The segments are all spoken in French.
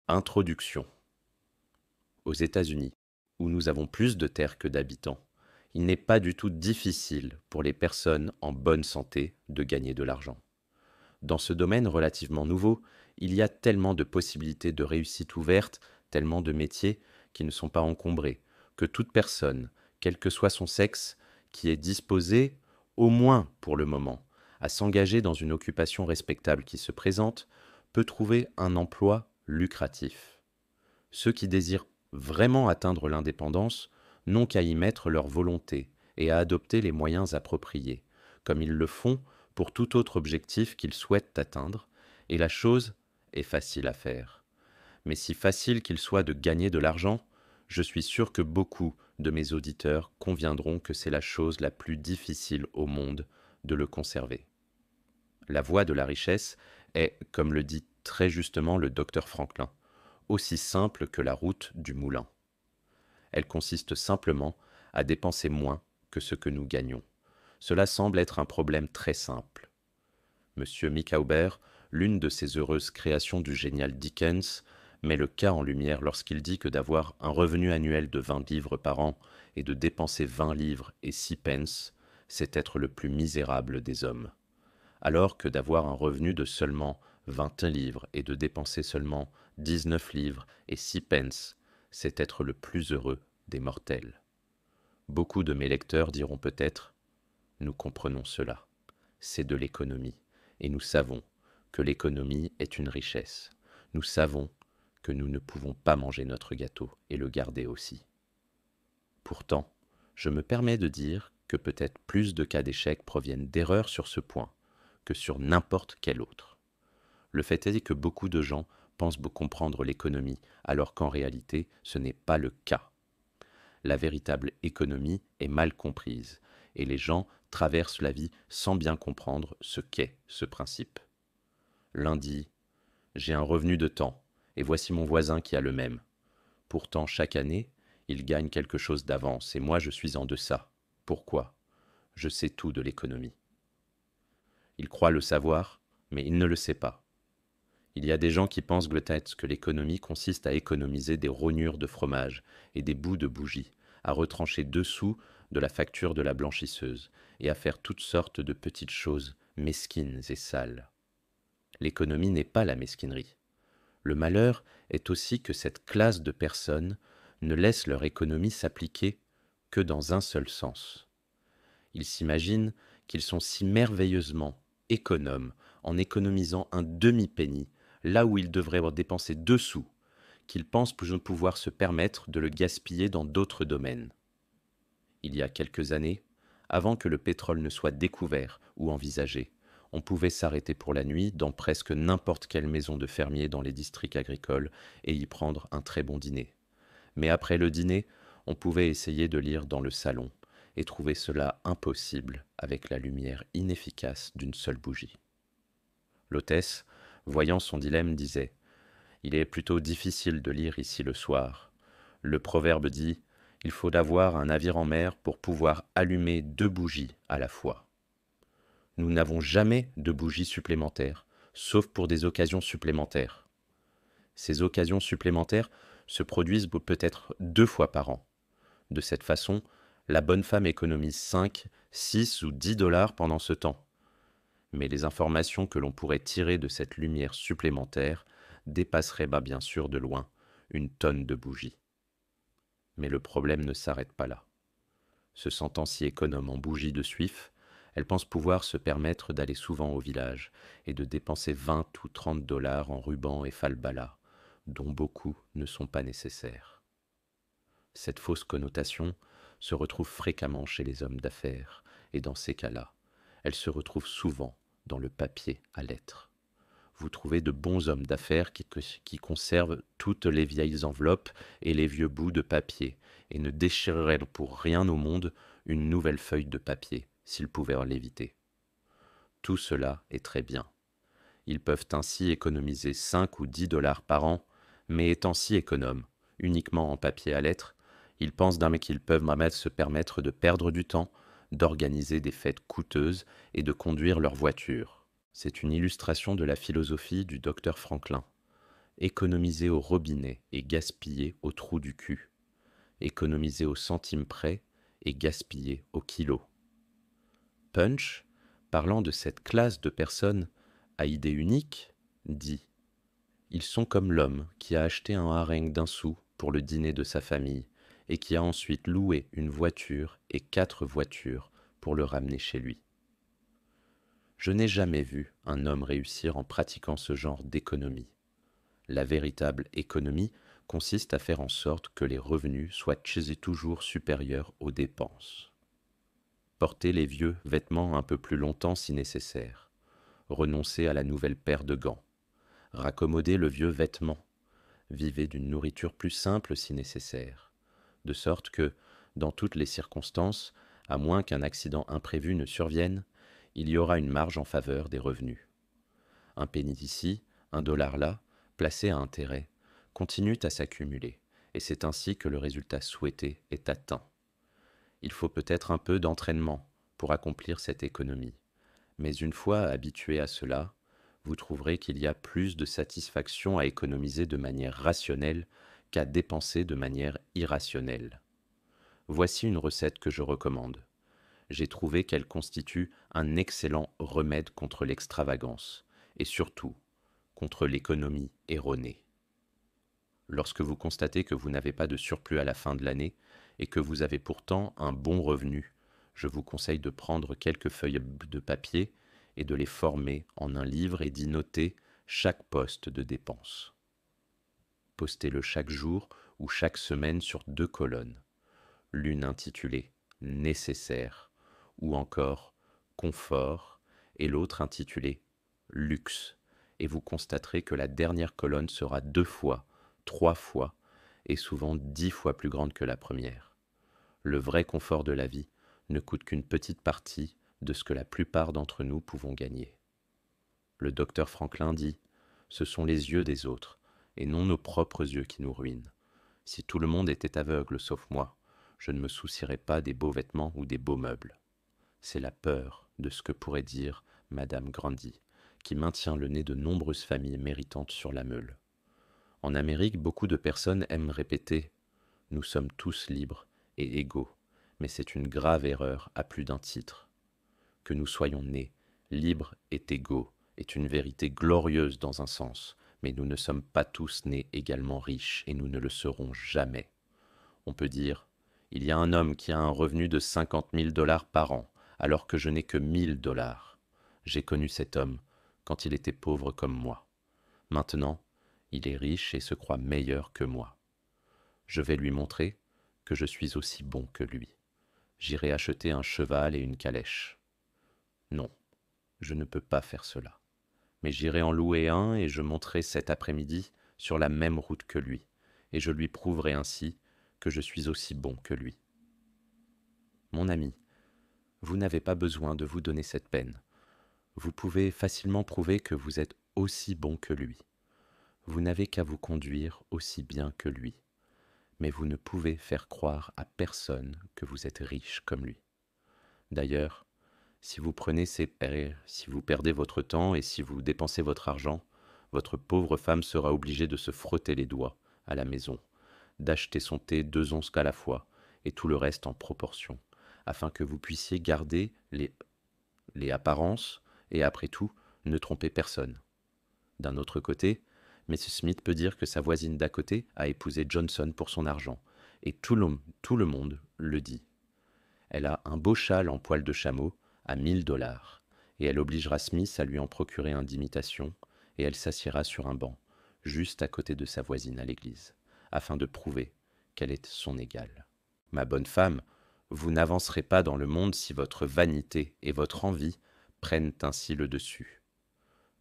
Introduction. Aux États-Unis, où nous avons plus de terres que d'habitants, il n'est pas du tout difficile pour les personnes en bonne santé de gagner de l'argent. Dans ce domaine relativement nouveau, il y a tellement de possibilités de réussite ouvertes, tellement de métiers qui ne sont pas encombrés, que toute personne, quel que soit son sexe, qui est disposée, au moins pour le moment, à s'engager dans une occupation respectable qui se présente, peut trouver un emploi lucratif. Ceux qui désirent vraiment atteindre l'indépendance n'ont qu'à y mettre leur volonté et à adopter les moyens appropriés, comme ils le font pour tout autre objectif qu'ils souhaitent atteindre, et la chose est facile à faire. Mais si facile qu'il soit de gagner de l'argent, je suis sûr que beaucoup de mes auditeurs conviendront que c'est la chose la plus difficile au monde de le conserver. La voie de la richesse est, comme le dit très justement le docteur Franklin, aussi simple que la route du moulin. Elle consiste simplement à dépenser moins que ce que nous gagnons. Cela semble être un problème très simple. Monsieur Micawber, l'une de ces heureuses créations du génial Dickens, met le cas en lumière lorsqu'il dit que d'avoir un revenu annuel de 20 livres par an et de dépenser 20 livres et 6 pence, c'est être le plus misérable des hommes. Alors que d'avoir un revenu de seulement 21 livres et de dépenser seulement 19 livres et 6 pence, c'est être le plus heureux des mortels. Beaucoup de mes lecteurs diront peut-être « Nous comprenons cela, c'est de l'économie, et nous savons que l'économie est une richesse. Nous savons que nous ne pouvons pas manger notre gâteau et le garder aussi. » Pourtant, je me permets de dire que peut-être plus de cas d'échec proviennent d'erreurs sur ce point que sur n'importe quel autre. Le fait est que beaucoup de gens pensent comprendre l'économie, alors qu'en réalité, ce n'est pas le cas. La véritable économie est mal comprise, et les gens traversent la vie sans bien comprendre ce qu'est ce principe. L'un dit « J'ai un revenu de temps, et voici mon voisin qui a le même. Pourtant, chaque année, il gagne quelque chose d'avance, et moi je suis en deçà. Pourquoi ? Je sais tout de l'économie. » Il croit le savoir, mais il ne le sait pas. Il y a des gens qui pensent peut-être que l'économie consiste à économiser des rognures de fromage et des bouts de bougie, à retrancher dessous de la facture de la blanchisseuse, et à faire toutes sortes de petites choses mesquines et sales. L'économie n'est pas la mesquinerie. Le malheur est aussi que cette classe de personnes ne laisse leur économie s'appliquer que dans un seul sens. Ils s'imaginent qu'ils sont si merveilleusement économes en économisant un demi-penny là où ils devraient dépenser 2 sous, qu'ils pensent pouvoir se permettre de le gaspiller dans d'autres domaines. Il y a quelques années, avant que le pétrole ne soit découvert ou envisagé, on pouvait s'arrêter pour la nuit dans presque n'importe quelle maison de fermier dans les districts agricoles et y prendre un très bon dîner. Mais après le dîner, on pouvait essayer de lire dans le salon et trouver cela impossible avec la lumière inefficace d'une seule bougie. L'hôtesse, voyant son dilemme, disait « Il est plutôt difficile de lire ici le soir. Le proverbe dit « Il faut avoir un navire en mer pour pouvoir allumer 2 bougies à la fois. » Nous n'avons jamais de bougies supplémentaires, sauf pour des occasions supplémentaires. Ces occasions supplémentaires se produisent peut-être 2 fois par an. De cette façon, la bonne femme économise 5, 6 ou 10 dollars pendant ce temps. Mais les informations que l'on pourrait tirer de cette lumière supplémentaire dépasseraient bien sûr de loin une tonne de bougies. Mais le problème ne s'arrête pas là. Se sentant si économe en bougies de suif, elle pense pouvoir se permettre d'aller souvent au village et de dépenser 20 ou 30 dollars en rubans et falbalas, dont beaucoup ne sont pas nécessaires. Cette fausse connotation se retrouve fréquemment chez les hommes d'affaires, et dans ces cas-là, elle se retrouve souvent dans le papier à lettres. Vous trouvez de bons hommes d'affaires qui conservent toutes les vieilles enveloppes et les vieux bouts de papier, et ne déchireraient pour rien au monde une nouvelle feuille de papier, s'ils pouvaient l'éviter. Tout cela est très bien. Ils peuvent ainsi économiser 5 ou 10 dollars par an, mais étant si économes, uniquement en papier à lettres, ils pensent qu'ils peuvent se permettre de perdre du temps, d'organiser des fêtes coûteuses et de conduire leur voiture. C'est une illustration de la philosophie du docteur Franklin. économiser au robinet et gaspiller au trou du cul, économiser au centime près et gaspiller au kilo. Punch, parlant de cette classe de personnes à idée unique, dit: ils sont comme l'homme qui a acheté un hareng d'un sou pour le dîner de sa famille et qui a ensuite loué une voiture et 4 voitures pour le ramener chez lui. Je n'ai jamais vu un homme réussir en pratiquant ce genre d'économie. La véritable économie consiste à faire en sorte que les revenus soient chez et toujours supérieurs aux dépenses. Porter les vieux vêtements un peu plus longtemps si nécessaire. Renoncer à la nouvelle paire de gants. Raccommoder le vieux vêtement. Vivez d'une nourriture plus simple si nécessaire. De sorte que, dans toutes les circonstances, à moins qu'un accident imprévu ne survienne, il y aura une marge en faveur des revenus. Un penny ici, un dollar là, placé à intérêt, continuent à s'accumuler, et c'est ainsi que le résultat souhaité est atteint. Il faut peut-être un peu d'entraînement pour accomplir cette économie, mais une fois habitué à cela, vous trouverez qu'il y a plus de satisfaction à économiser de manière rationnelle qu'à dépenser de manière irrationnelle. Voici une recette que je recommande. J'ai trouvé qu'elle constitue un excellent remède contre l'extravagance, et surtout contre l'économie erronée. Lorsque vous constatez que vous n'avez pas de surplus à la fin de l'année et que vous avez pourtant un bon revenu, je vous conseille de prendre quelques feuilles de papier et de les former en un livre et d'y noter chaque poste de dépense. Postez-le chaque jour ou chaque semaine sur 2 colonnes, l'une intitulée Nécessaire ou encore Confort et l'autre intitulée Luxe, et vous constaterez que la dernière colonne sera 2 fois, 3 fois et souvent 10 fois plus grande que la première. Le vrai confort de la vie ne coûte qu'une petite partie de ce que la plupart d'entre nous pouvons gagner. Le docteur Franklin dit: ce sont les yeux des autres, et non nos propres yeux qui nous ruinent. Si tout le monde était aveugle sauf moi, je ne me soucierais pas des beaux vêtements ou des beaux meubles. C'est la peur de ce que pourrait dire Madame Grundy, qui maintient le nez de nombreuses familles méritantes sur la meule. En Amérique, beaucoup de personnes aiment répéter: nous sommes tous libres et égaux, mais c'est une grave erreur à plus d'un titre. Que nous soyons nés libres et égaux est une vérité glorieuse dans un sens, mais nous ne sommes pas tous nés également riches et nous ne le serons jamais. On peut dire: il y a un homme qui a un revenu de 50 000 $ par an, alors que je n'ai que 1 000 $. J'ai connu cet homme quand il était pauvre comme moi. Maintenant, il est riche et se croit meilleur que moi. Je vais lui montrer que je suis aussi bon que lui. J'irai acheter un cheval et une calèche. Non, je ne peux pas faire cela. Mais j'irai en louer un et je monterai cet après-midi sur la même route que lui, et je lui prouverai ainsi que je suis aussi bon que lui. Mon ami, vous n'avez pas besoin de vous donner cette peine. Vous pouvez facilement prouver que vous êtes aussi bon que lui. Vous n'avez qu'à vous conduire aussi bien que lui. Mais vous ne pouvez faire croire à personne que vous êtes riche comme lui. D'ailleurs, si vous perdez votre temps et si vous dépensez votre argent, votre pauvre femme sera obligée de se frotter les doigts à la maison, d'acheter son thé 2 onces à la fois et tout le reste en proportion, afin que vous puissiez garder les apparences et après tout, ne tromper personne. D'un autre côté, Mrs. Smith peut dire que sa voisine d'à côté a épousé Johnson pour son argent, et tout le monde le dit. Elle a un beau châle en poil de chameau à 1 000 $, et elle obligera Smith à lui en procurer un d'imitation, et elle s'assiera sur un banc, juste à côté de sa voisine à l'église, afin de prouver qu'elle est son égale. Ma bonne femme, vous n'avancerez pas dans le monde si votre vanité et votre envie prennent ainsi le dessus.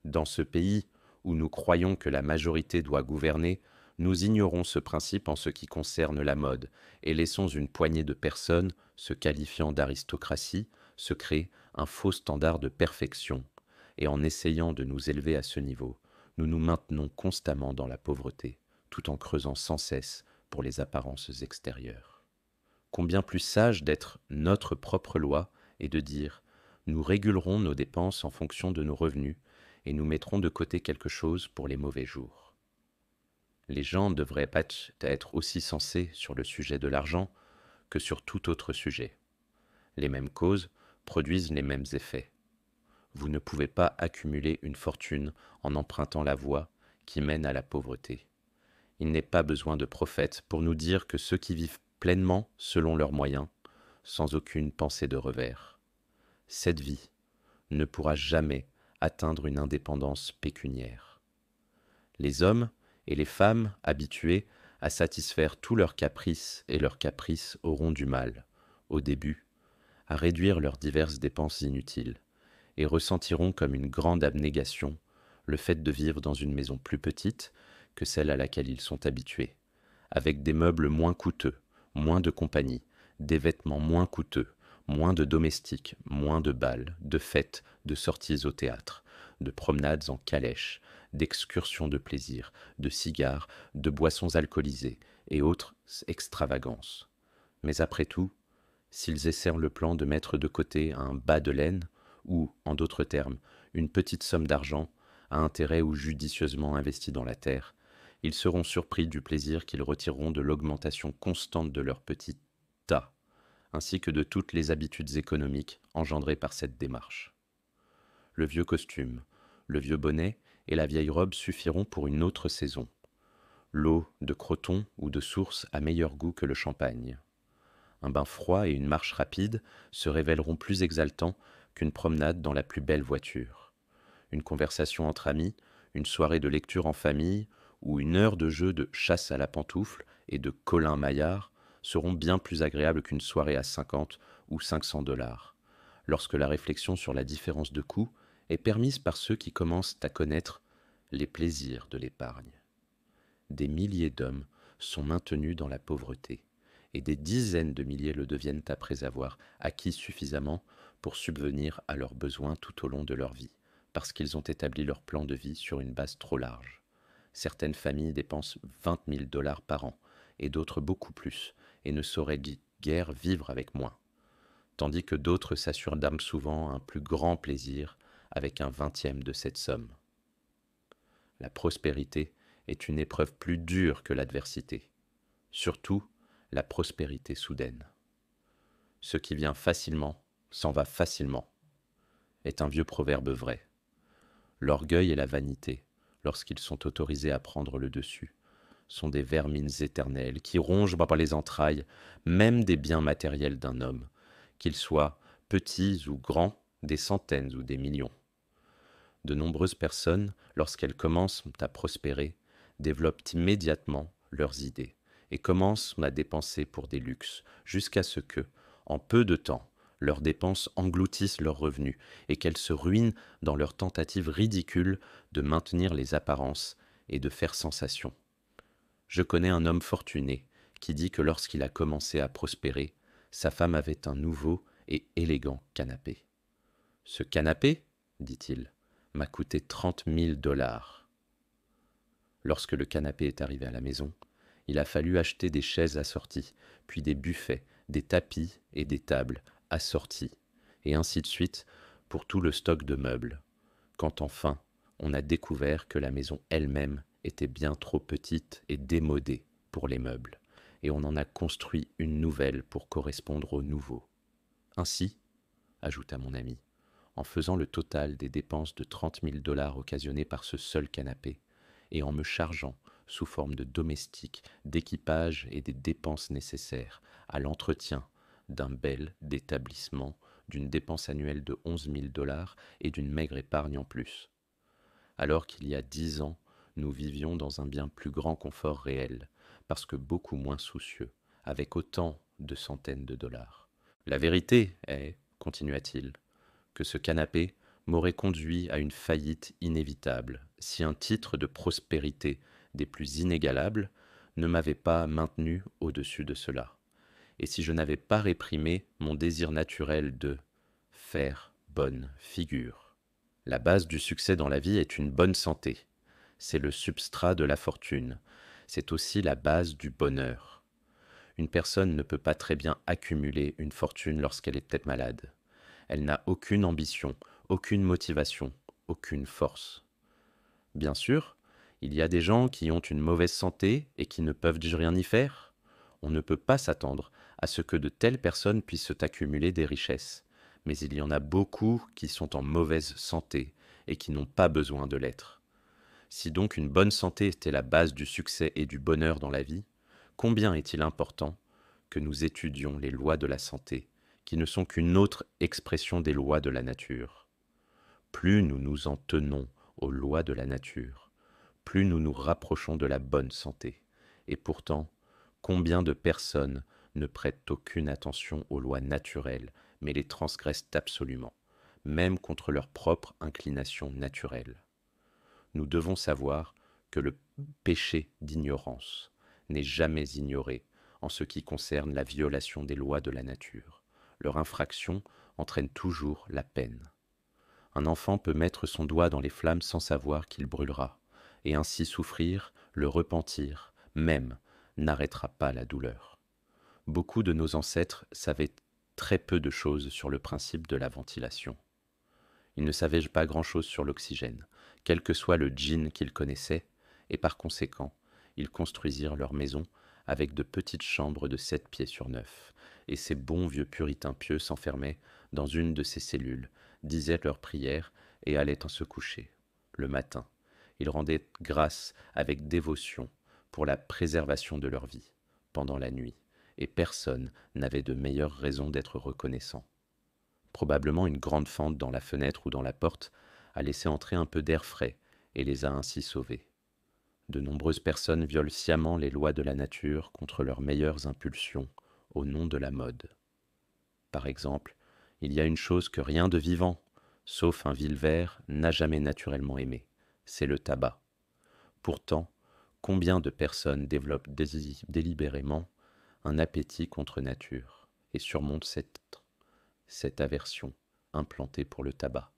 Dans ce pays où nous croyons que la majorité doit gouverner, nous ignorons ce principe en ce qui concerne la mode et laissons une poignée de personnes, se qualifiant d'aristocratie, se créer un faux standard de perfection. Et en essayant de nous élever à ce niveau, nous nous maintenons constamment dans la pauvreté, tout en creusant sans cesse pour les apparences extérieures. Combien plus sage d'être notre propre loi et de dire: nous régulerons nos dépenses en fonction de nos revenus et nous mettrons de côté quelque chose pour les mauvais jours. Les gens devraient pas être aussi sensés sur le sujet de l'argent que sur tout autre sujet. Les mêmes causes produisent les mêmes effets. Vous ne pouvez pas accumuler une fortune en empruntant la voie qui mène à la pauvreté. Il n'est pas besoin de prophètes pour nous dire que ceux qui vivent pleinement selon leurs moyens, sans aucune pensée de revers, cette vie ne pourra jamais atteindre une indépendance pécuniaire. Les hommes et les femmes habitués à satisfaire tous leurs caprices et leurs caprices auront du mal, au début, à réduire leurs diverses dépenses inutiles, et ressentiront comme une grande abnégation le fait de vivre dans une maison plus petite que celle à laquelle ils sont habitués, avec des meubles moins coûteux, moins de compagnie, des vêtements moins coûteux, moins de domestiques, moins de bals, de fêtes, de sorties au théâtre, de promenades en calèche, d'excursions de plaisir, de cigares, de boissons alcoolisées et autres extravagances. Mais après tout, s'ils essaient le plan de mettre de côté un bas de laine, ou, en d'autres termes, une petite somme d'argent, à intérêt ou judicieusement investi dans la terre, ils seront surpris du plaisir qu'ils retireront de l'augmentation constante de leur petit tas, ainsi que de toutes les habitudes économiques engendrées par cette démarche. Le vieux costume, le vieux bonnet et la vieille robe suffiront pour une autre saison. L'eau de Croton ou de source a meilleur goût que le champagne. Un bain froid et une marche rapide se révéleront plus exaltants qu'une promenade dans la plus belle voiture. Une conversation entre amis, une soirée de lecture en famille ou une heure de jeu de chasse à la pantoufle et de Colin Maillard seront bien plus agréables qu'une soirée à 50 ou 500 dollars, lorsque la réflexion sur la différence de coût est permise par ceux qui commencent à connaître les plaisirs de l'épargne. Des milliers d'hommes sont maintenus dans la pauvreté, et des dizaines de milliers le deviennent après avoir acquis suffisamment pour subvenir à leurs besoins tout au long de leur vie, parce qu'ils ont établi leur plan de vie sur une base trop large. Certaines familles dépensent 20 000 dollars par an, et d'autres beaucoup plus, et ne sauraient guère vivre avec moins, tandis que d'autres s'assurent d'âme souvent un plus grand plaisir avec un vingtième de cette somme. La prospérité est une épreuve plus dure que l'adversité, surtout la prospérité soudaine. Ce qui vient facilement s'en va facilement, est un vieux proverbe vrai. L'orgueil et la vanité, lorsqu'ils sont autorisés à prendre le dessus, sont des vermines éternelles qui rongent par les entrailles même des biens matériels d'un homme, qu'ils soient petits ou grands, des centaines ou des millions. De nombreuses personnes, lorsqu'elles commencent à prospérer, développent immédiatement leurs idées et commencent à dépenser pour des luxes, jusqu'à ce que, en peu de temps, leurs dépenses engloutissent leurs revenus et qu'elles se ruinent dans leur tentative ridicule de maintenir les apparences et de faire sensation. Je connais un homme fortuné qui dit que lorsqu'il a commencé à prospérer, sa femme avait un nouveau et élégant canapé. « Ce canapé, dit-il, m'a coûté 30 000 dollars. Lorsque le canapé est arrivé à la maison, il a fallu acheter des chaises assorties, puis des buffets, des tapis et des tables assortis, et ainsi de suite pour tout le stock de meubles, quand enfin on a découvert que la maison elle-même était bien trop petite et démodée pour les meubles, et on en a construit une nouvelle pour correspondre au nouveau. Ainsi, ajouta mon ami, en faisant le total des dépenses de 30 000 dollars occasionnées par ce seul canapé, et en me chargeant, sous forme de domestique, d'équipage et des dépenses nécessaires à l'entretien d'un bel établissement, d'une dépense annuelle de 11 000 dollars et d'une maigre épargne en plus. Alors qu'il y a 10 ans, nous vivions dans un bien plus grand confort réel, parce que beaucoup moins soucieux, avec autant de centaines de dollars. La vérité est, continua-t-il, que ce canapé m'aurait conduit à une faillite inévitable si un titre de prospérité des plus inégalables ne m'avait pas maintenu au-dessus de cela, et si je n'avais pas réprimé mon désir naturel de faire bonne figure. La base du succès dans la vie est une bonne santé. C'est le substrat de la fortune. C'est aussi la base du bonheur. Une personne ne peut pas très bien accumuler une fortune lorsqu'elle est peut-être malade. Elle n'a aucune ambition, aucune motivation, aucune force. Bien sûr, Il y a des gens qui ont une mauvaise santé et qui ne peuvent rien y faire. On ne peut pas s'attendre à ce que de telles personnes puissent accumuler des richesses. Mais il y en a beaucoup qui sont en mauvaise santé et qui n'ont pas besoin de l'être. Si donc une bonne santé était la base du succès et du bonheur dans la vie, combien est-il important que nous étudions les lois de la santé, qui ne sont qu'une autre expression des lois de la nature. Plus nous nous en tenons aux lois de la nature, plus nous nous rapprochons de la bonne santé. Et pourtant, combien de personnes ne prêtent aucune attention aux lois naturelles, mais les transgressent absolument, même contre leur propre inclination naturelle. Nous devons savoir que le péché d'ignorance n'est jamais ignoré en ce qui concerne la violation des lois de la nature. Leur infraction entraîne toujours la peine. Un enfant peut mettre son doigt dans les flammes sans savoir qu'il brûlera, et ainsi souffrir, le repentir, même, n'arrêtera pas la douleur. Beaucoup de nos ancêtres savaient très peu de choses sur le principe de la ventilation. Ils ne savaient pas grand-chose sur l'oxygène, quel que soit le djinn qu'ils connaissaient, et par conséquent, ils construisirent leur maison avec de petites chambres de 7 pieds sur 9, et ces bons vieux puritains pieux s'enfermaient dans une de ces cellules, disaient leurs prières et allaient en se coucher. Le matin, ils rendaient grâce avec dévotion pour la préservation de leur vie, pendant la nuit, et personne n'avait de meilleure raison d'être reconnaissant. Probablement une grande fente dans la fenêtre ou dans la porte a laissé entrer un peu d'air frais et les a ainsi sauvés. De nombreuses personnes violent sciemment les lois de la nature contre leurs meilleures impulsions au nom de la mode. Par exemple, il y a une chose que rien de vivant, sauf un vilevert, n'a jamais naturellement aimé, c'est le tabac. Pourtant, combien de personnes développent délibérément un appétit contre nature et surmontent cette aversion implantée pour le tabac,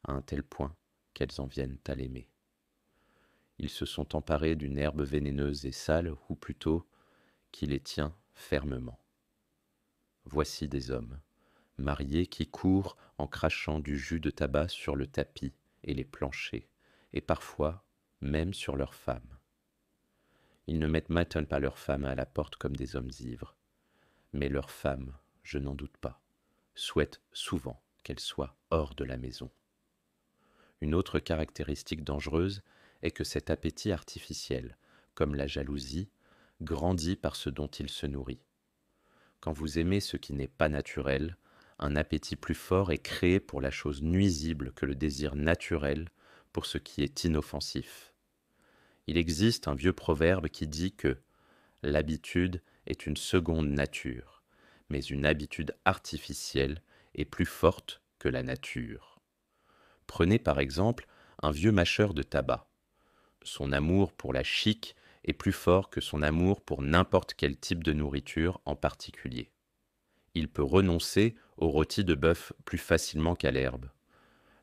à un tel point qu'elles en viennent à l'aimer. Ils se sont emparés d'une herbe vénéneuse et sale, ou plutôt, qui les tient fermement. Voici des hommes, mariés, qui courent en crachant du jus de tabac sur le tapis et les planchers, et parfois même sur leurs femmes. Ils ne mettent maintenant pas leurs femmes à la porte comme des hommes ivres, mais leurs femmes, je n'en doute pas, souhaitent souvent qu'elles soient hors de la maison. Une autre caractéristique dangereuse est que cet appétit artificiel, comme la jalousie, grandit par ce dont il se nourrit. Quand vous aimez ce qui n'est pas naturel, un appétit plus fort est créé pour la chose nuisible que le désir naturel pour ce qui est inoffensif. Il existe un vieux proverbe qui dit que l'habitude est une seconde nature, mais une habitude artificielle est plus forte que la nature. Prenez par exemple un vieux mâcheur de tabac. Son amour pour la chic est plus fort que son amour pour n'importe quel type de nourriture en particulier. Il peut renoncer au rôti de bœuf plus facilement qu'à l'herbe.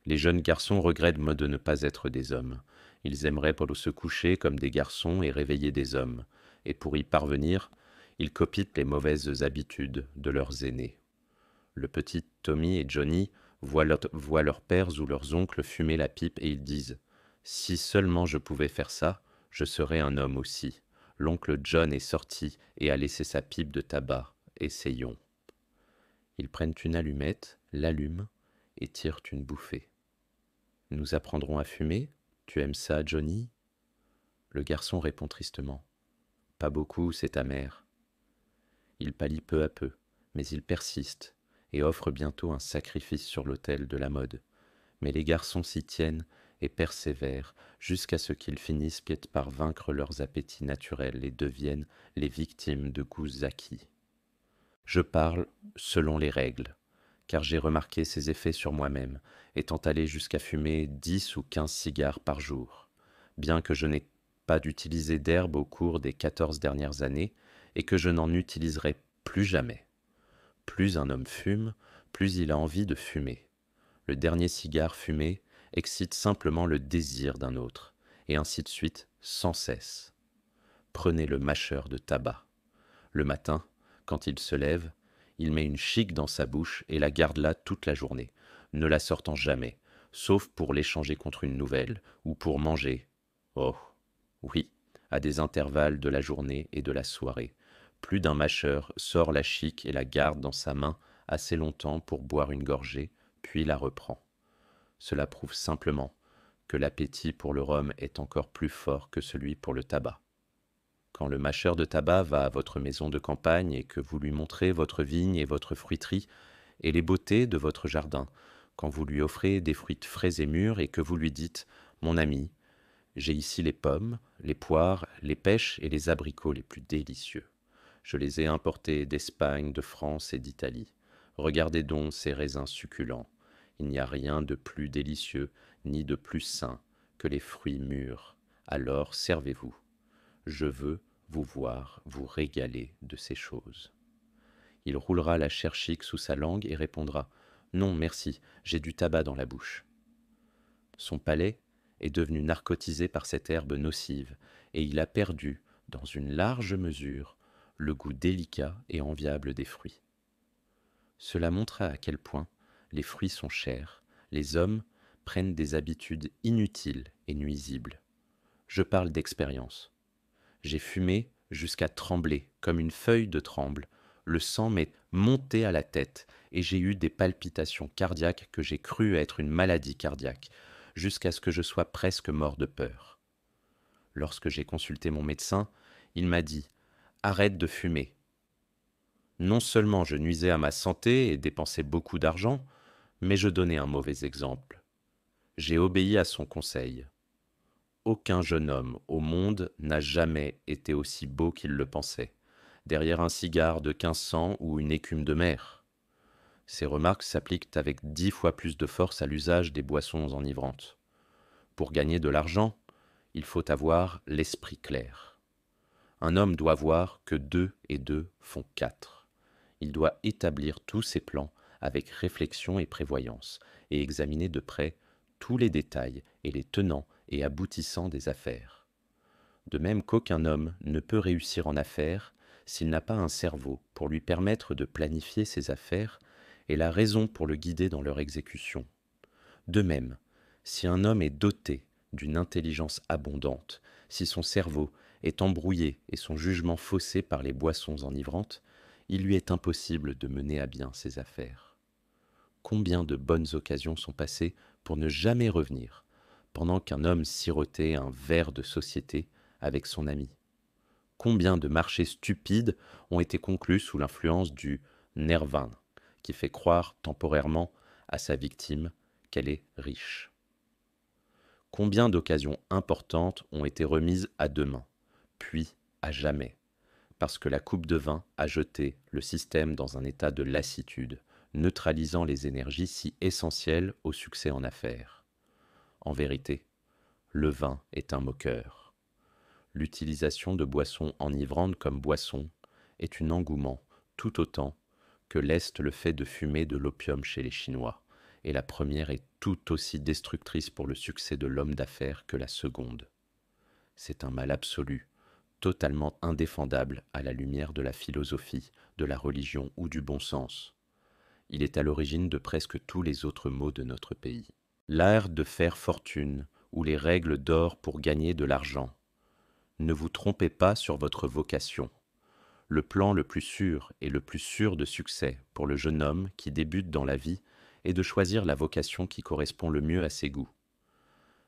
Les jeunes garçons regrettent de ne pas être des hommes. Ils aimeraient pour se coucher comme des garçons et réveiller des hommes. Et pour y parvenir, ils copient les mauvaises habitudes de leurs aînés. Le petit Tommy et Johnny voient leurs pères ou leurs oncles fumer la pipe et ils disent « Si seulement je pouvais faire ça, je serais un homme aussi. » L'oncle John est sorti et a laissé sa pipe de tabac. Essayons. Ils prennent une allumette, l'allument et tirent une bouffée. « Nous apprendrons à fumer ? Tu aimes ça, Johnny ?» Le garçon répond tristement. « Pas beaucoup, c'est ta mère. » Il pâlit peu à peu, mais il persiste et offre bientôt un sacrifice sur l'autel de la mode. Mais les garçons s'y tiennent et persévèrent jusqu'à ce qu'ils finissent par vaincre leurs appétits naturels et deviennent les victimes de goûts acquis. Je parle selon les règles, car j'ai remarqué ces effets sur moi-même, étant allé jusqu'à fumer 10 ou 15 cigares par jour. Bien que je n'ai pas d'utilisé d'herbe au cours des 14 dernières années et que je n'en utiliserai plus jamais. Plus un homme fume, plus il a envie de fumer. Le dernier cigare fumé excite simplement le désir d'un autre, et ainsi de suite, sans cesse. Prenez le mâcheur de tabac. Le matin, quand il se lève, il met une chique dans sa bouche et la garde là toute la journée, ne la sortant jamais, sauf pour l'échanger contre une nouvelle ou pour manger. Oh, Oui, à des intervalles de la journée et de la soirée. Plus d'un mâcheur sort la chique et la garde dans sa main assez longtemps pour boire une gorgée, puis la reprend. Cela prouve simplement que l'appétit pour le rhum est encore plus fort que celui pour le tabac. Quand le mâcheur de tabac va à votre maison de campagne et que vous lui montrez votre vigne et votre fruiterie et les beautés de votre jardin, quand vous lui offrez des fruits frais et mûrs et que vous lui dites « Mon ami, j'ai ici les pommes, les poires, les pêches et les abricots les plus délicieux. Je les ai importés d'Espagne, de France et d'Italie. Regardez donc ces raisins succulents. Il n'y a rien de plus délicieux ni de plus sain que les fruits mûrs. Alors servez-vous. Je veux vous voir vous régaler de ces choses. » Il roulera la chair chic sous sa langue et répondra « Non, merci, j'ai du tabac dans la bouche. » Son palais est devenu narcotisé par cette herbe nocive, et il a perdu, dans une large mesure, le goût délicat et enviable des fruits. Cela montra à quel point les fruits sont chers, les hommes prennent des habitudes inutiles et nuisibles. Je parle d'expérience. J'ai fumé jusqu'à trembler, comme une feuille de tremble, le sang m'est monté à la tête, et j'ai eu des palpitations cardiaques que j'ai cru être une maladie cardiaque, jusqu'à ce que je sois presque mort de peur. Lorsque j'ai consulté mon médecin, il m'a dit « Arrête de fumer ». Non seulement je nuisais à ma santé et dépensais beaucoup d'argent, mais je donnais un mauvais exemple. J'ai obéi à son conseil. Aucun jeune homme au monde n'a jamais été aussi beau qu'il le pensait, derrière un cigare de 1500 ou une écume de mer. Ces remarques s'appliquent avec 10 fois plus de force à l'usage des boissons enivrantes. Pour gagner de l'argent, il faut avoir l'esprit clair. Un homme doit voir que 2 et 2 font 4. Il doit établir tous ses plans avec réflexion et prévoyance, et examiner de près tous les détails et les tenants et aboutissants des affaires. De même qu'aucun homme ne peut réussir en affaires s'il n'a pas un cerveau pour lui permettre de planifier ses affaires et la raison pour le guider dans leur exécution. De même, si un homme est doté d'une intelligence abondante, si son cerveau est embrouillé et son jugement faussé par les boissons enivrantes, il lui est impossible de mener à bien ses affaires. Combien de bonnes occasions sont passées pour ne jamais revenir, pendant qu'un homme sirotait un verre de société avec son ami? Combien de marchés stupides ont été conclus sous l'influence du nervin, qui fait croire temporairement à sa victime qu'elle est riche? Combien d'occasions importantes ont été remises à demain, puis à jamais, parce que la coupe de vin a jeté le système dans un état de lassitude, neutralisant les énergies si essentielles au succès en affaires. En vérité, le vin est un moqueur. L'utilisation de boissons enivrantes comme boisson est un engouement tout autant que l'Est le fait de fumer de l'opium chez les Chinois, et la première est tout aussi destructrice pour le succès de l'homme d'affaires que la seconde. C'est un mal absolu, totalement indéfendable à la lumière de la philosophie, de la religion ou du bon sens. Il est à l'origine de presque tous les autres maux de notre pays. L'art de faire fortune ou les règles d'or pour gagner de l'argent. Ne vous trompez pas sur votre vocation. Le plan le plus sûr et le plus sûr de succès pour le jeune homme qui débute dans la vie est de choisir la vocation qui correspond le mieux à ses goûts.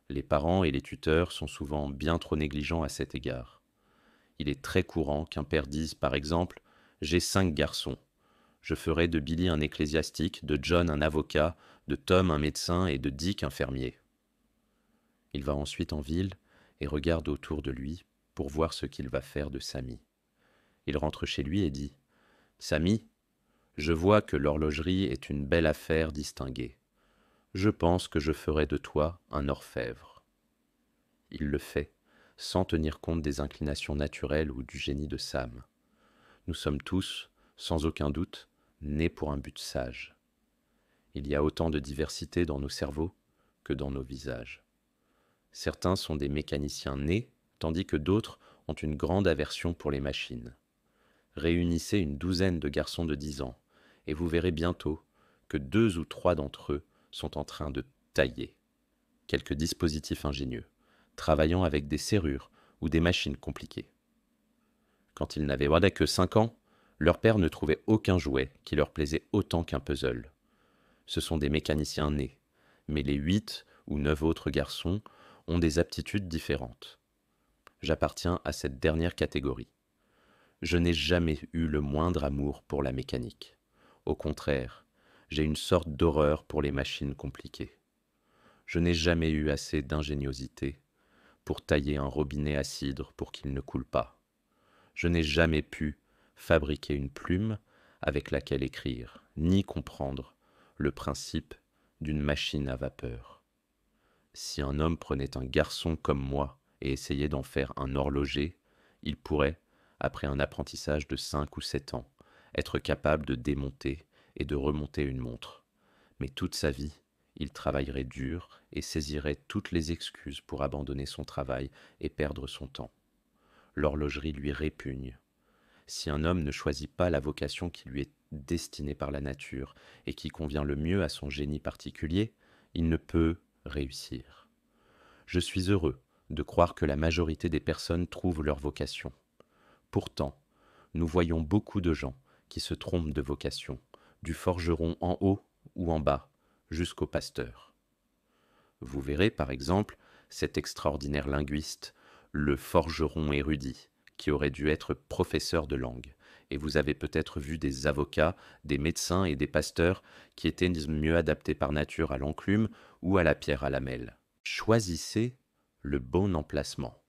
Les parents et les tuteurs sont souvent bien trop négligents à cet égard. Il est très courant qu'un père dise, par exemple, « J'ai 5 garçons. Je ferai de Billy un ecclésiastique, de John un avocat, de Tom un médecin et de Dick un fermier. » Il va ensuite en ville et regarde autour de lui pour voir ce qu'il va faire de Sammy. Il rentre chez lui et dit « Sammy, je vois que l'horlogerie est une belle affaire distinguée. Je pense que je ferai de toi un orfèvre. » Il le fait, sans tenir compte des inclinations naturelles ou du génie de Sam. Nous sommes tous, sans aucun doute, nés pour un but sage. Il y a autant de diversité dans nos cerveaux que dans nos visages. Certains sont des mécaniciens nés, tandis que d'autres ont une grande aversion pour les machines. Réunissez une douzaine de garçons de 10 ans, et vous verrez bientôt que 2 ou 3 d'entre eux sont en train de tailler quelques dispositifs ingénieux, travaillant avec des serrures ou des machines compliquées. Quand ils n'avaient voilà que 5 ans, leur père ne trouvait aucun jouet qui leur plaisait autant qu'un puzzle. Ce sont des mécaniciens nés, mais les 8 ou 9 autres garçons ont des aptitudes différentes. J'appartiens à cette dernière catégorie. Je n'ai jamais eu le moindre amour pour la mécanique. Au contraire, j'ai une sorte d'horreur pour les machines compliquées. Je n'ai jamais eu assez d'ingéniosité pour tailler un robinet à cidre pour qu'il ne coule pas. Je n'ai jamais pu fabriquer une plume avec laquelle écrire, ni comprendre le principe d'une machine à vapeur. Si un homme prenait un garçon comme moi et essayait d'en faire un horloger, il pourrait, après un apprentissage de 5 ou 7 ans, être capable de démonter et de remonter une montre. Mais toute sa vie, il travaillerait dur et saisirait toutes les excuses pour abandonner son travail et perdre son temps. L'horlogerie lui répugne. Si un homme ne choisit pas la vocation qui lui est destinée par la nature et qui convient le mieux à son génie particulier, il ne peut réussir. Je suis heureux de croire que la majorité des personnes trouvent leur vocation. Pourtant, nous voyons beaucoup de gens qui se trompent de vocation, du forgeron en haut ou en bas, jusqu'au pasteur. Vous verrez par exemple cet extraordinaire linguiste, le forgeron érudit, qui aurait dû être professeur de langue. Et vous avez peut-être vu des avocats, des médecins et des pasteurs qui étaient mieux adaptés par nature à l'enclume ou à la pierre à lamelles. Choisissez le bon emplacement.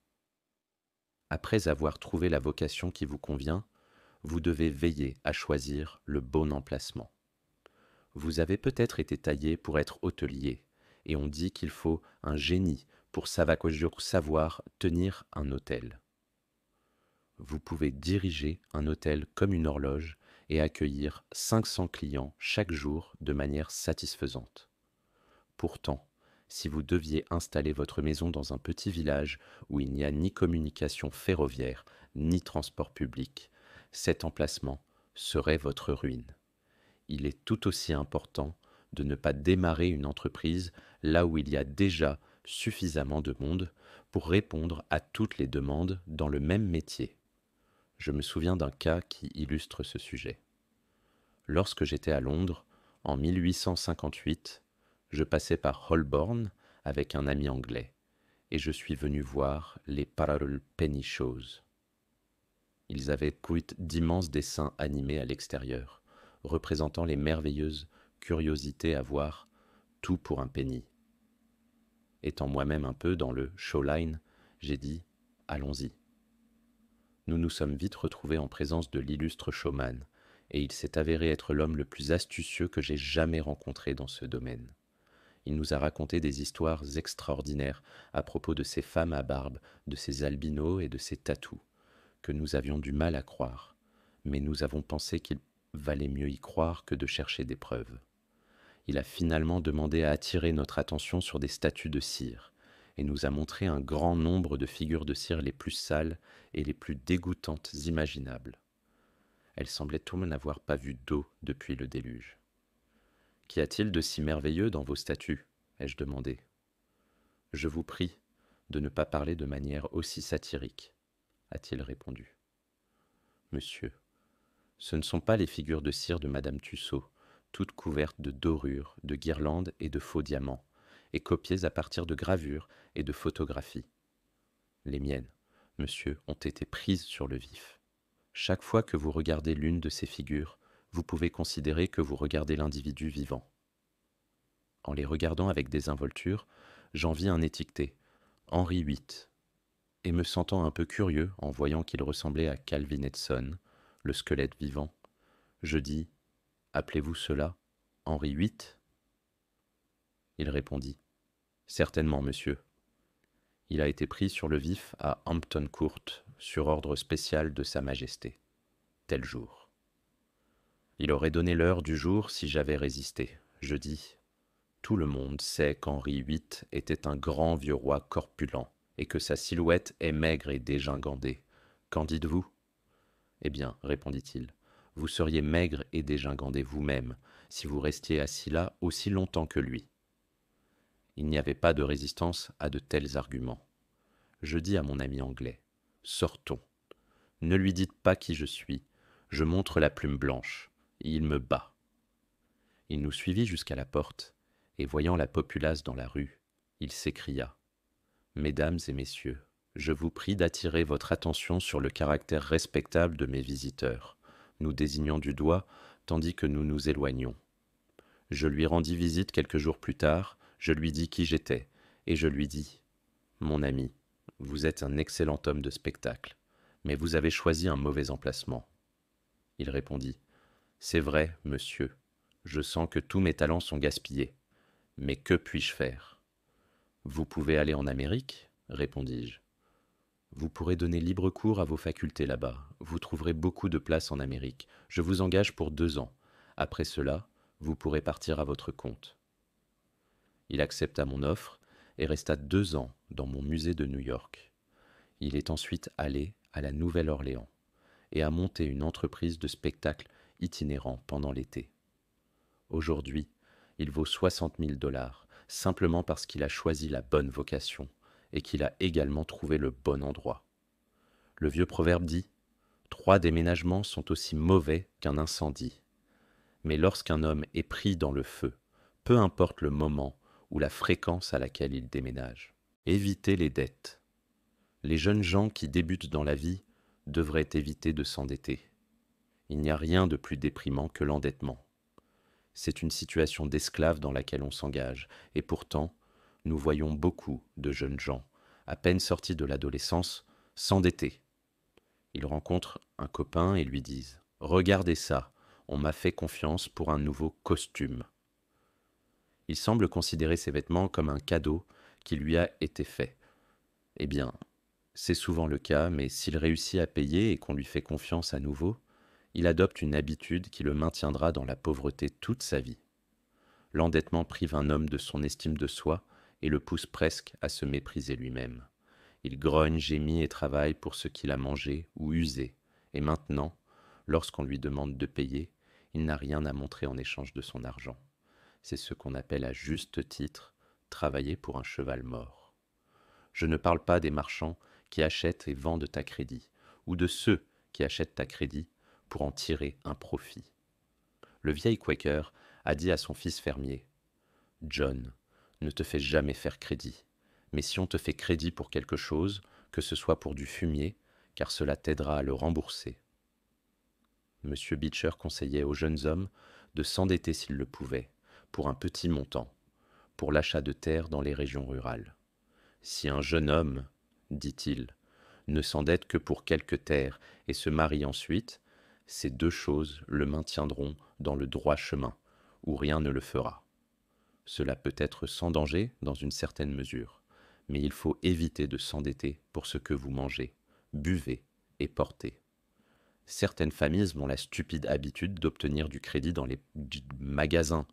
Après avoir trouvé la vocation qui vous convient, vous devez veiller à choisir le bon emplacement. Vous avez peut-être été taillé pour être hôtelier, et on dit qu'il faut un génie pour savoir tenir un hôtel. Vous pouvez diriger un hôtel comme une horloge et accueillir 500 clients chaque jour de manière satisfaisante. Pourtant, si vous deviez installer votre maison dans un petit village où il n'y a ni communication ferroviaire, ni transport public, cet emplacement serait votre ruine. Il est tout aussi important de ne pas démarrer une entreprise là où il y a déjà suffisamment de monde pour répondre à toutes les demandes dans le même métier. Je me souviens d'un cas qui illustre ce sujet. Lorsque j'étais à Londres, en 1858, je passais par Holborn avec un ami anglais, et je suis venu voir les Parallel Penny Shows. Ils avaient d'immenses dessins animés à l'extérieur, représentant les merveilleuses curiosités à voir, tout pour un penny. Étant moi-même un peu dans le showline, j'ai dit « Allons-y ». Nous nous sommes vite retrouvés en présence de l'illustre showman, et il s'est avéré être l'homme le plus astucieux que j'ai jamais rencontré dans ce domaine. Il nous a raconté des histoires extraordinaires à propos de ces femmes à barbe, de ces albinos et de ces tatous, que nous avions du mal à croire, mais nous avons pensé qu'il valait mieux y croire que de chercher des preuves. Il a finalement demandé à attirer notre attention sur des statues de cire, et nous a montré un grand nombre de figures de cire les plus sales et les plus dégoûtantes imaginables. Elles semblaient tout n'avoir pas vu d'eau depuis le déluge. « Qu'y a-t-il de si merveilleux dans vos statues ?» ai-je demandé. « Je vous prie de ne pas parler de manière aussi satirique, » a-t-il répondu. « Monsieur, ce ne sont pas les figures de cire de Madame Tussaud, toutes couvertes de dorures, de guirlandes et de faux diamants, et copiées à partir de gravures et de photographies. Les miennes, monsieur, ont été prises sur le vif. Chaque fois que vous regardez l'une de ces figures, vous pouvez considérer que vous regardez l'individu vivant. En les regardant avec désinvolture, j'en vis un étiqueté, Henri VIII, et me sentant un peu curieux en voyant qu'il ressemblait à Calvin Edson, le squelette vivant, je dis « Appelez-vous cela Henri VIII ?» Il répondit « Certainement, monsieur. Il a été pris sur le vif à Hampton Court, sur ordre spécial de Sa Majesté, tel jour. Il aurait donné l'heure du jour si j'avais résisté. Je dis « Tout le monde sait qu'Henri VIII était un grand vieux roi corpulent, et que sa silhouette est maigre et dégingandée. Qu'en dites-vous » ? Eh bien, répondit-il, vous seriez maigre et dégingandé vous-même si vous restiez assis là aussi longtemps que lui. Il n'y avait pas de résistance à de tels arguments. Je dis à mon ami anglais, sortons. Ne lui dites pas qui je suis. Je montre la plume blanche. Il me bat. Il nous suivit jusqu'à la porte, et voyant la populace dans la rue, il s'écria. Mesdames et messieurs, je vous prie d'attirer votre attention sur le caractère respectable de mes visiteurs, nous désignant du doigt, tandis que nous nous éloignions. Je lui rendis visite quelques jours plus tard, je lui dis qui j'étais, et je lui dis, mon ami, vous êtes un excellent homme de spectacle, mais vous avez choisi un mauvais emplacement. Il répondit, c'est vrai, monsieur, je sens que tous mes talents sont gaspillés, mais que puis-je faire? Vous pouvez aller en Amérique, répondis-je. Vous pourrez donner libre cours à vos facultés là-bas. Vous trouverez beaucoup de places en Amérique. Je vous engage pour 2 ans. Après cela, vous pourrez partir à votre compte. Il accepta mon offre et resta 2 ans dans mon musée de New York. Il est ensuite allé à la Nouvelle-Orléans et a monté une entreprise de spectacle itinérant pendant l'été. Aujourd'hui, il vaut 60 000 dollars, simplement parce qu'il a choisi la bonne vocation et qu'il a également trouvé le bon endroit. Le vieux proverbe dit « 3 déménagements sont aussi mauvais qu'un incendie ». Mais lorsqu'un homme est pris dans le feu, peu importe le moment ou la fréquence à laquelle il déménage. Évitez les dettes. Les jeunes gens qui débutent dans la vie devraient éviter de s'endetter. Il n'y a rien de plus déprimant que l'endettement. C'est une situation d'esclave dans laquelle on s'engage, et pourtant, nous voyons beaucoup de jeunes gens, à peine sortis de l'adolescence, s'endetter. Ils rencontrent un copain et lui disent « Regardez ça, on m'a fait confiance pour un nouveau costume. » Il semble considérer ces vêtements comme un cadeau qui lui a été fait. Eh bien, c'est souvent le cas, mais s'il réussit à payer et qu'on lui fait confiance à nouveau, il adopte une habitude qui le maintiendra dans la pauvreté toute sa vie. L'endettement prive un homme de son estime de soi et le pousse presque à se mépriser lui-même. Il grogne, gémit et travaille pour ce qu'il a mangé ou usé, et maintenant, lorsqu'on lui demande de payer, il n'a rien à montrer en échange de son argent. C'est ce qu'on appelle à juste titre travailler pour un cheval mort. Je ne parle pas des marchands qui achètent et vendent à crédit, ou de ceux qui achètent à crédit pour en tirer un profit. Le vieil Quaker a dit à son fils fermier « John, ne te fais jamais faire crédit, mais si on te fait crédit pour quelque chose, que ce soit pour du fumier, car cela t'aidera à le rembourser. » Monsieur Beecher conseillait aux jeunes hommes de s'endetter s'ils le pouvaient, pour un petit montant, pour l'achat de terres dans les régions rurales. Si un jeune homme, dit-il, ne s'endette que pour quelques terres et se marie ensuite, ces 2 choses le maintiendront dans le droit chemin, où rien ne le fera. Cela peut être sans danger dans une certaine mesure, mais il faut éviter de s'endetter pour ce que vous mangez, buvez et portez. Certaines familles ont la stupide habitude d'obtenir du crédit dans les magasins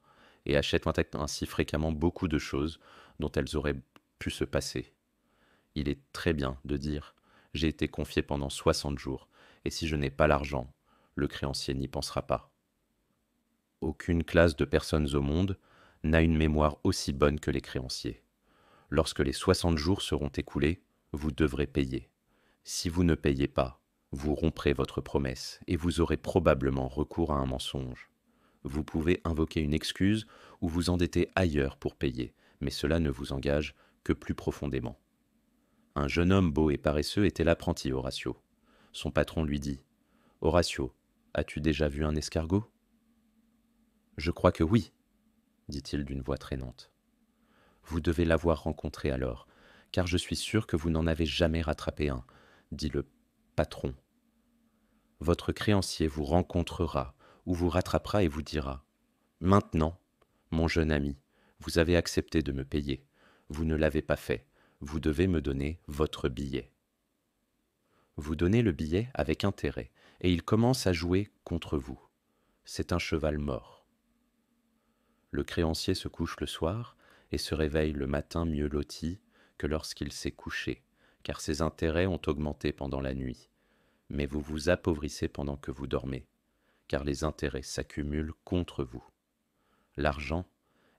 et achètent ainsi fréquemment beaucoup de choses dont elles auraient pu se passer. Il est très bien de dire « j'ai été confié pendant 60 jours, et si je n'ai pas l'argent, le créancier n'y pensera pas. » Aucune classe de personnes au monde n'a une mémoire aussi bonne que les créanciers. Lorsque les 60 jours seront écoulés, vous devrez payer. Si vous ne payez pas, vous romprez votre promesse et vous aurez probablement recours à un mensonge. Vous pouvez invoquer une excuse ou vous endetter ailleurs pour payer, mais cela ne vous engage que plus profondément. Un jeune homme beau et paresseux était l'apprenti Horatio. Son patron lui dit « Horatio, as-tu déjà vu un escargot ?»« Je crois que oui, » dit-il d'une voix traînante. « Vous devez l'avoir rencontré alors, car je suis sûr que vous n'en avez jamais rattrapé un, » dit le patron. « Votre créancier vous rencontrera ou vous rattrapera et vous dira « Maintenant, mon jeune ami, vous avez accepté de me payer. Vous ne l'avez pas fait. Vous devez me donner votre billet. » Vous donnez le billet avec intérêt, et il commence à jouer contre vous. C'est un cheval mort. Le créancier se couche le soir et se réveille le matin mieux loti que lorsqu'il s'est couché, car ses intérêts ont augmenté pendant la nuit. Mais vous vous appauvrissez pendant que vous dormez, car les intérêts s'accumulent contre vous. L'argent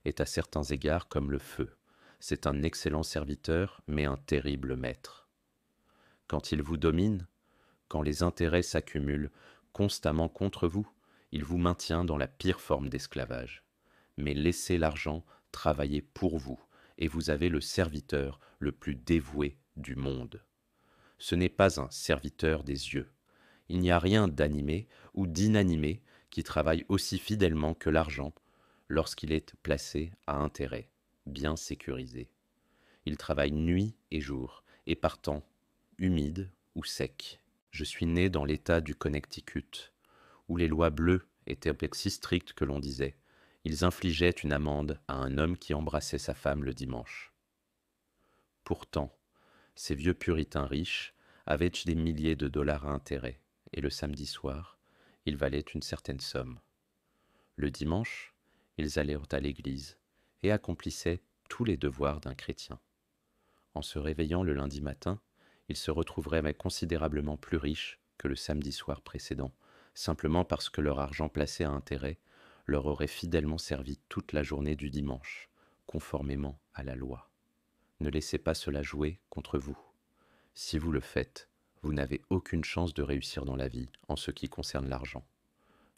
est à certains égards comme le feu. C'est un excellent serviteur, mais un terrible maître. Quand il vous domine, quand les intérêts s'accumulent constamment contre vous, il vous maintient dans la pire forme d'esclavage. Mais laissez l'argent travailler pour vous, et vous avez le serviteur le plus dévoué du monde. Ce n'est pas un serviteur des yeux. Il n'y a rien d'animé ou d'inanimé qui travaille aussi fidèlement que l'argent lorsqu'il est placé à intérêt, bien sécurisé. Il travaille nuit et jour, et par temps, humide ou sec. Je suis né dans l'État du Connecticut, où les lois bleues étaient si strictes que l'on disait ils infligeaient une amende à un homme qui embrassait sa femme le dimanche. Pourtant, ces vieux puritains riches avaient des milliers de dollars à intérêt, et le samedi soir, ils valaient une certaine somme. Le dimanche, ils allèrent à l'église et accomplissaient tous les devoirs d'un chrétien. En se réveillant le lundi matin, ils se retrouveraient considérablement plus riches que le samedi soir précédent, simplement parce que leur argent placé à intérêt leur aurait fidèlement servi toute la journée du dimanche, conformément à la loi. Ne laissez pas cela jouer contre vous. Si vous le faites, vous n'avez aucune chance de réussir dans la vie en ce qui concerne l'argent.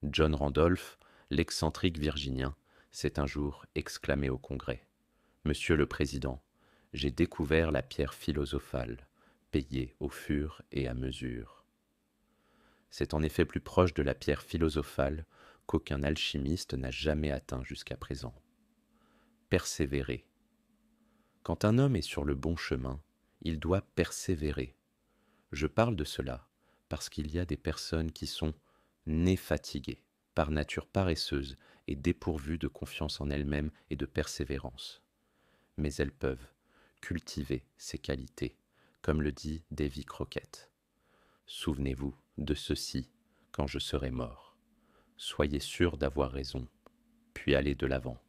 John Randolph, l'excentrique virginien, s'est un jour exclamé au Congrès. « Monsieur le Président, j'ai découvert la pierre philosophale, payée au fur et à mesure. » C'est en effet plus proche de la pierre philosophale qu'aucun alchimiste n'a jamais atteint jusqu'à présent. Persévérer. Quand un homme est sur le bon chemin, il doit persévérer. Je parle de cela parce qu'il y a des personnes qui sont nées fatiguées, par nature paresseuses et dépourvues de confiance en elles-mêmes et de persévérance. Mais elles peuvent cultiver ces qualités, comme le dit Davy Crockett. Souvenez-vous de ceci quand je serai mort. Soyez sûr d'avoir raison, puis allez de l'avant.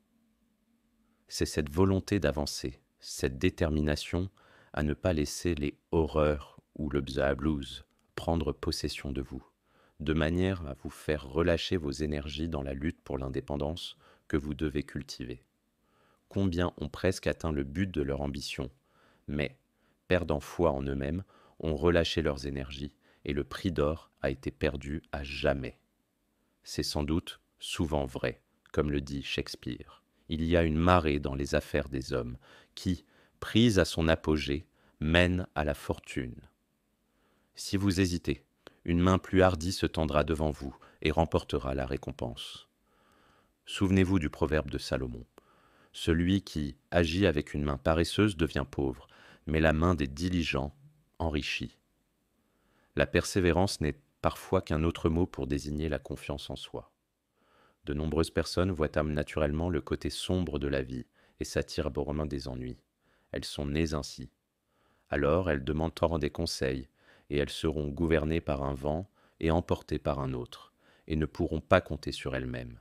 C'est cette volonté d'avancer, cette détermination à ne pas laisser les horreurs ou le blues prendre possession de vous, de manière à vous faire relâcher vos énergies dans la lutte pour l'indépendance que vous devez cultiver. Combien ont presque atteint le but de leur ambition, mais, perdant foi en eux-mêmes, ont relâché leurs énergies et le prix d'or a été perdu à jamais. C'est sans doute souvent vrai, comme le dit Shakespeare. Il y a une marée dans les affaires des hommes qui, prise à son apogée, mène à la fortune. Si vous hésitez, une main plus hardie se tendra devant vous et remportera la récompense. Souvenez-vous du proverbe de Salomon. Celui qui agit avec une main paresseuse devient pauvre, mais la main des diligents enrichit. La persévérance n'est parfois qu'un autre mot pour désigner la confiance en soi. De nombreuses personnes voient naturellement le côté sombre de la vie et s'attirent bornement des ennuis. Elles sont nées ainsi. Alors elles demandent des conseils, et elles seront gouvernées par un vent et emportées par un autre, et ne pourront pas compter sur elles-mêmes.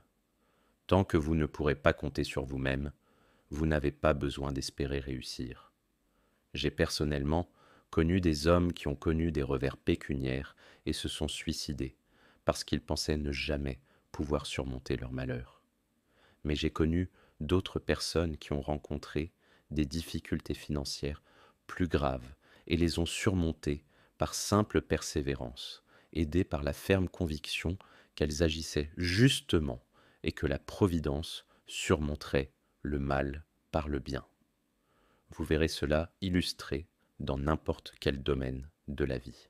Tant que vous ne pourrez pas compter sur vous-même, vous n'avez pas besoin d'espérer réussir. J'ai personnellement connu des hommes qui ont connu des revers pécuniaires et se sont suicidés, parce qu'ils pensaient ne jamais pouvoir surmonter leur malheur. Mais j'ai connu d'autres personnes qui ont rencontré des difficultés financières plus graves et les ont surmontées par simple persévérance, aidées par la ferme conviction qu'elles agissaient justement et que la providence surmonterait le mal par le bien. Vous verrez cela illustré dans n'importe quel domaine de la vie.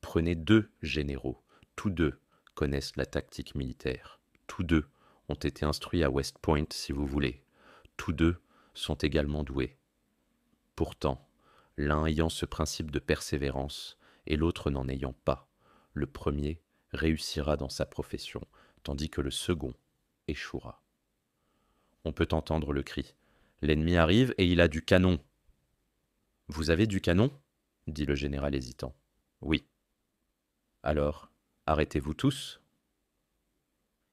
Prenez 2 généraux, tous 2 connaissent la tactique militaire, tous 2 ont été instruits à West Point si vous voulez, tous 2 sont également doués. Pourtant, l'un ayant ce principe de persévérance et l'autre n'en ayant pas, le premier réussira dans sa profession, tandis que le second échouera. On peut entendre le cri. L'ennemi arrive et il a du canon. Vous avez du canon ? Dit le général hésitant. Oui. Alors, arrêtez-vous tous ?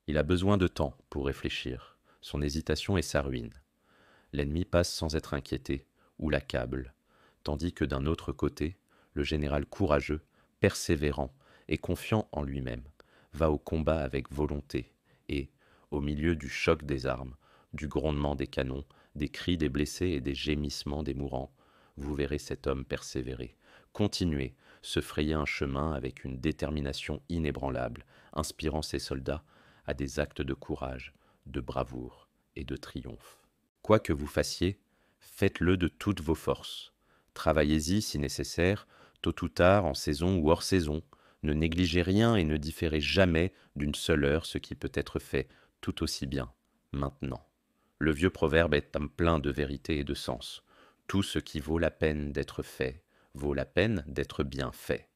Il a besoin de temps pour réfléchir. Son hésitation est sa ruine. L'ennemi passe sans être inquiété ou l'accable, tandis que d'un autre côté, le général courageux, persévérant et confiant en lui-même, va au combat avec volonté et, au milieu du choc des armes, du grondement des canons, des cris des blessés et des gémissements des mourants, vous verrez cet homme persévérer, continuer, se frayer un chemin avec une détermination inébranlable, inspirant ses soldats à des actes de courage, de bravoure et de triomphe. Quoi que vous fassiez, faites-le de toutes vos forces. Travaillez-y si nécessaire, tôt ou tard, en saison ou hors saison. Ne négligez rien et ne différez jamais d'une seule heure ce qui peut être fait tout aussi bien maintenant. Le vieux proverbe est plein de vérité et de sens. Tout ce qui vaut la peine d'être fait vaut la peine d'être bien fait.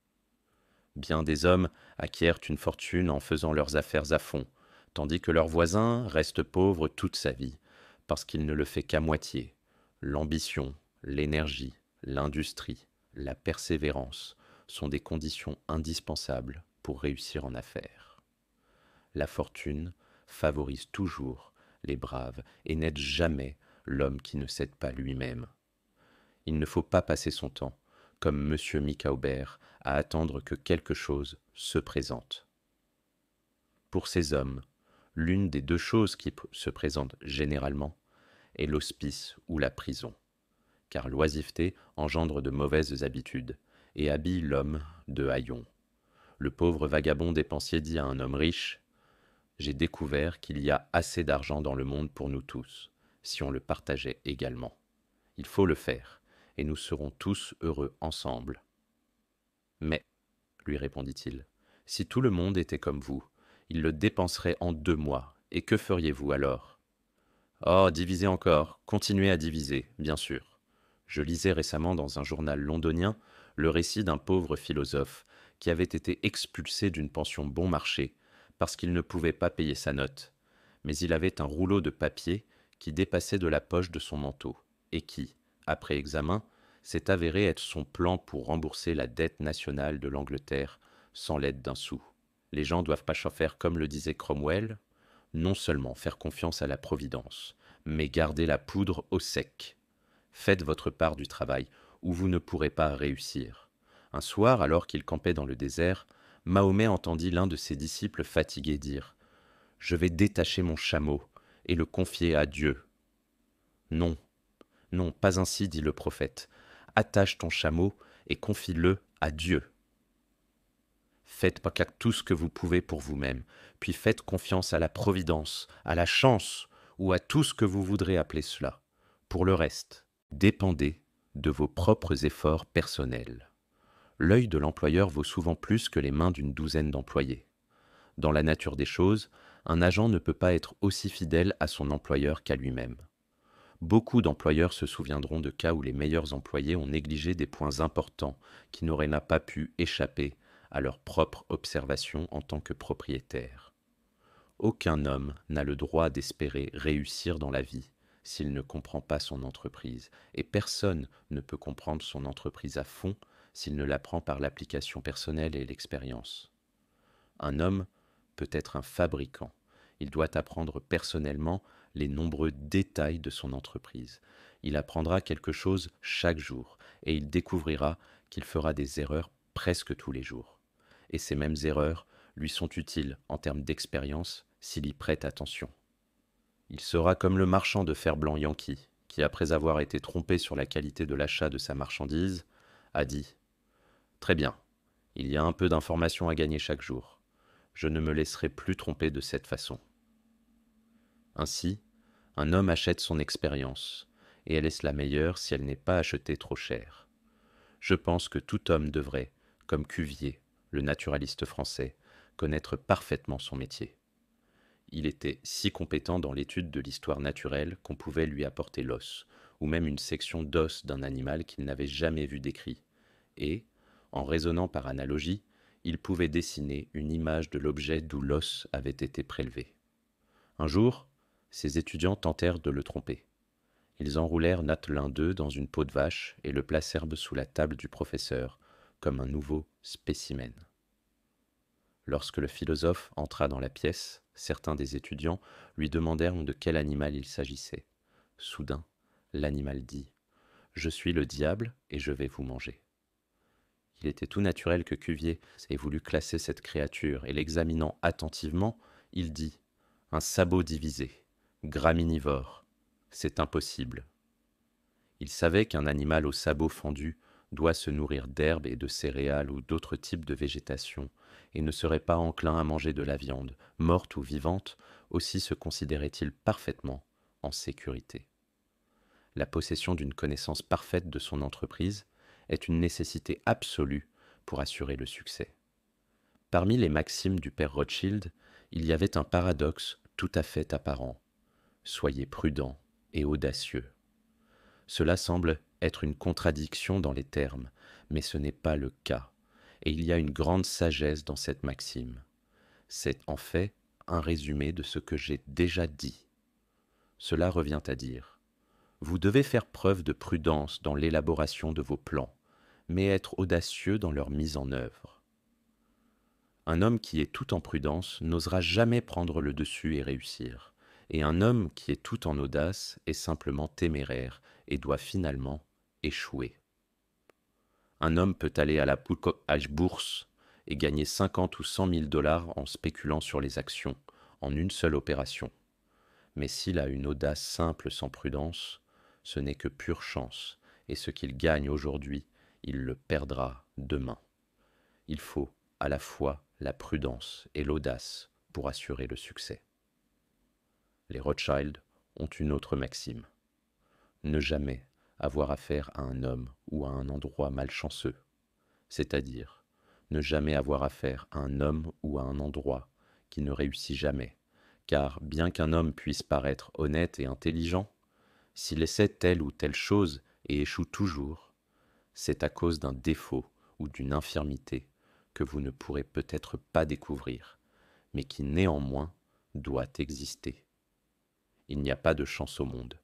Bien des hommes acquièrent une fortune en faisant leurs affaires à fond, tandis que leur voisin reste pauvre toute sa vie, parce qu'il ne le fait qu'à moitié. L'ambition, l'énergie, l'industrie, la persévérance sont des conditions indispensables pour réussir en affaires. La fortune favorise toujours les braves et n'aide jamais l'homme qui ne s'aide pas lui-même. Il ne faut pas passer son temps, comme M. Micawber, à attendre que quelque chose se présente. Pour ces hommes, l'une des deux choses qui se présentent généralement est l'hospice ou la prison, car l'oisiveté engendre de mauvaises habitudes et habille l'homme de haillons. Le pauvre vagabond dépensier dit à un homme riche: « J'ai découvert qu'il y a assez d'argent dans le monde pour nous tous, si on le partageait également. Il faut le faire, et nous serons tous heureux ensemble. » Mais, lui répondit-il, si tout le monde était comme vous, il le dépenserait en 2 mois, et que feriez-vous alors? Oh, divisez encore, continuez à diviser, bien sûr. Je lisais récemment dans un journal londonien le récit d'un pauvre philosophe qui avait été expulsé d'une pension bon marché parce qu'il ne pouvait pas payer sa note. Mais il avait un rouleau de papier qui dépassait de la poche de son manteau, et qui, après examen, s'est avéré être son plan pour rembourser la dette nationale de l'Angleterre sans l'aide d'un sou. Les gens doivent pas faire comme le disait Cromwell, non seulement faire confiance à la Providence, mais garder la poudre au sec. Faites votre part du travail, ou vous ne pourrez pas réussir. Un soir, alors qu'il campait dans le désert, Mahomet entendit l'un de ses disciples fatigué dire: « Je vais détacher mon chameau et le confier à Dieu. » Non, non, pas ainsi, dit le prophète. Attache ton chameau et confie-le à Dieu. Faites pas tout ce que vous pouvez pour vous-même, puis faites confiance à la providence, à la chance, ou à tout ce que vous voudrez appeler cela. Pour le reste, dépendez de vos propres efforts personnels. L'œil de l'employeur vaut souvent plus que les mains d'une douzaine d'employés. Dans la nature des choses, un agent ne peut pas être aussi fidèle à son employeur qu'à lui-même. Beaucoup d'employeurs se souviendront de cas où les meilleurs employés ont négligé des points importants qui n'auraient pas pu échapper à leur propre observation en tant que propriétaire. Aucun homme n'a le droit d'espérer réussir dans la vie s'il ne comprend pas son entreprise, et personne ne peut comprendre son entreprise à fond s'il ne l'apprend par l'application personnelle et l'expérience. Un homme peut être un fabricant. Il doit apprendre personnellement les nombreux détails de son entreprise. Il apprendra quelque chose chaque jour et il découvrira qu'il fera des erreurs presque tous les jours. Et ces mêmes erreurs lui sont utiles en termes d'expérience s'il y prête attention. Il sera comme le marchand de fer-blanc Yankee qui, après avoir été trompé sur la qualité de l'achat de sa marchandise, a dit: « Très bien, il y a un peu d'informations à gagner chaque jour. Je ne me laisserai plus tromper de cette façon. » Ainsi, un homme achète son expérience, et elle est la meilleure si elle n'est pas achetée trop cher. Je pense que tout homme devrait, comme Cuvier, le naturaliste français, connaître parfaitement son métier. Il était si compétent dans l'étude de l'histoire naturelle qu'on pouvait lui apporter l'os, ou même une section d'os d'un animal qu'il n'avait jamais vu décrit, et, en raisonnant par analogie, il pouvait dessiner une image de l'objet d'où l'os avait été prélevé. Un jour, ses étudiants tentèrent de le tromper. Ils enroulèrent l'un d'eux dans une peau de vache et le placèrent sous la table du professeur, comme un nouveau spécimen. Lorsque le philosophe entra dans la pièce, certains des étudiants lui demandèrent de quel animal il s'agissait. Soudain, l'animal dit: « Je suis le diable et je vais vous manger. » Il était tout naturel que Cuvier ait voulu classer cette créature, et l'examinant attentivement, il dit: « Un sabot divisé, graminivore, c'est impossible. » Il savait qu'un animal au sabot fendu doit se nourrir d'herbes et de céréales ou d'autres types de végétation, et ne serait pas enclin à manger de la viande, morte ou vivante, aussi se considérait-il parfaitement en sécurité. La possession d'une connaissance parfaite de son entreprise est une nécessité absolue pour assurer le succès. Parmi les maximes du père Rothschild, il y avait un paradoxe tout à fait apparent. Soyez prudent et audacieux. Cela semble être une contradiction dans les termes, mais ce n'est pas le cas, et il y a une grande sagesse dans cette maxime. C'est en fait un résumé de ce que j'ai déjà dit. Cela revient à dire: vous devez faire preuve de prudence dans l'élaboration de vos plans, mais être audacieux dans leur mise en œuvre. Un homme qui est tout en prudence n'osera jamais prendre le dessus et réussir, et un homme qui est tout en audace est simplement téméraire et doit finalement échouer. Un homme peut aller à la bourse et gagner 50 ou 100 000 dollars en spéculant sur les actions, en une seule opération. Mais s'il a une audace simple sans prudence, ce n'est que pure chance, et ce qu'il gagne aujourd'hui, il le perdra demain. Il faut à la fois la prudence et l'audace pour assurer le succès. Les Rothschild ont une autre maxime: ne jamais avoir affaire à un homme ou à un endroit malchanceux, c'est-à-dire ne jamais avoir affaire à un homme ou à un endroit qui ne réussit jamais, car bien qu'un homme puisse paraître honnête et intelligent, s'il essaie telle ou telle chose et échoue toujours, c'est à cause d'un défaut ou d'une infirmité que vous ne pourrez peut-être pas découvrir, mais qui néanmoins doit exister. Il n'y a pas de chance au monde.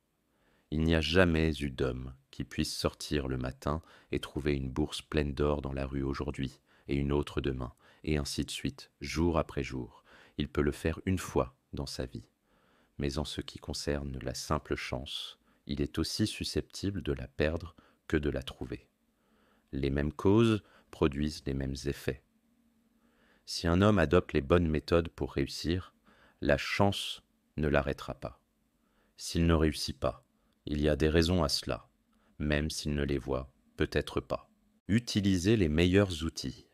Il n'y a jamais eu d'homme qui puisse sortir le matin et trouver une bourse pleine d'or dans la rue aujourd'hui, et une autre demain, et ainsi de suite, jour après jour. Il peut le faire une fois dans sa vie. Mais en ce qui concerne la simple chance, il est aussi susceptible de la perdre que de la trouver. Les mêmes causes produisent les mêmes effets. Si un homme adopte les bonnes méthodes pour réussir, la chance ne l'arrêtera pas. S'il ne réussit pas, il y a des raisons à cela, même s'il ne les voit peut-être pas. Utilisez les meilleurs outils.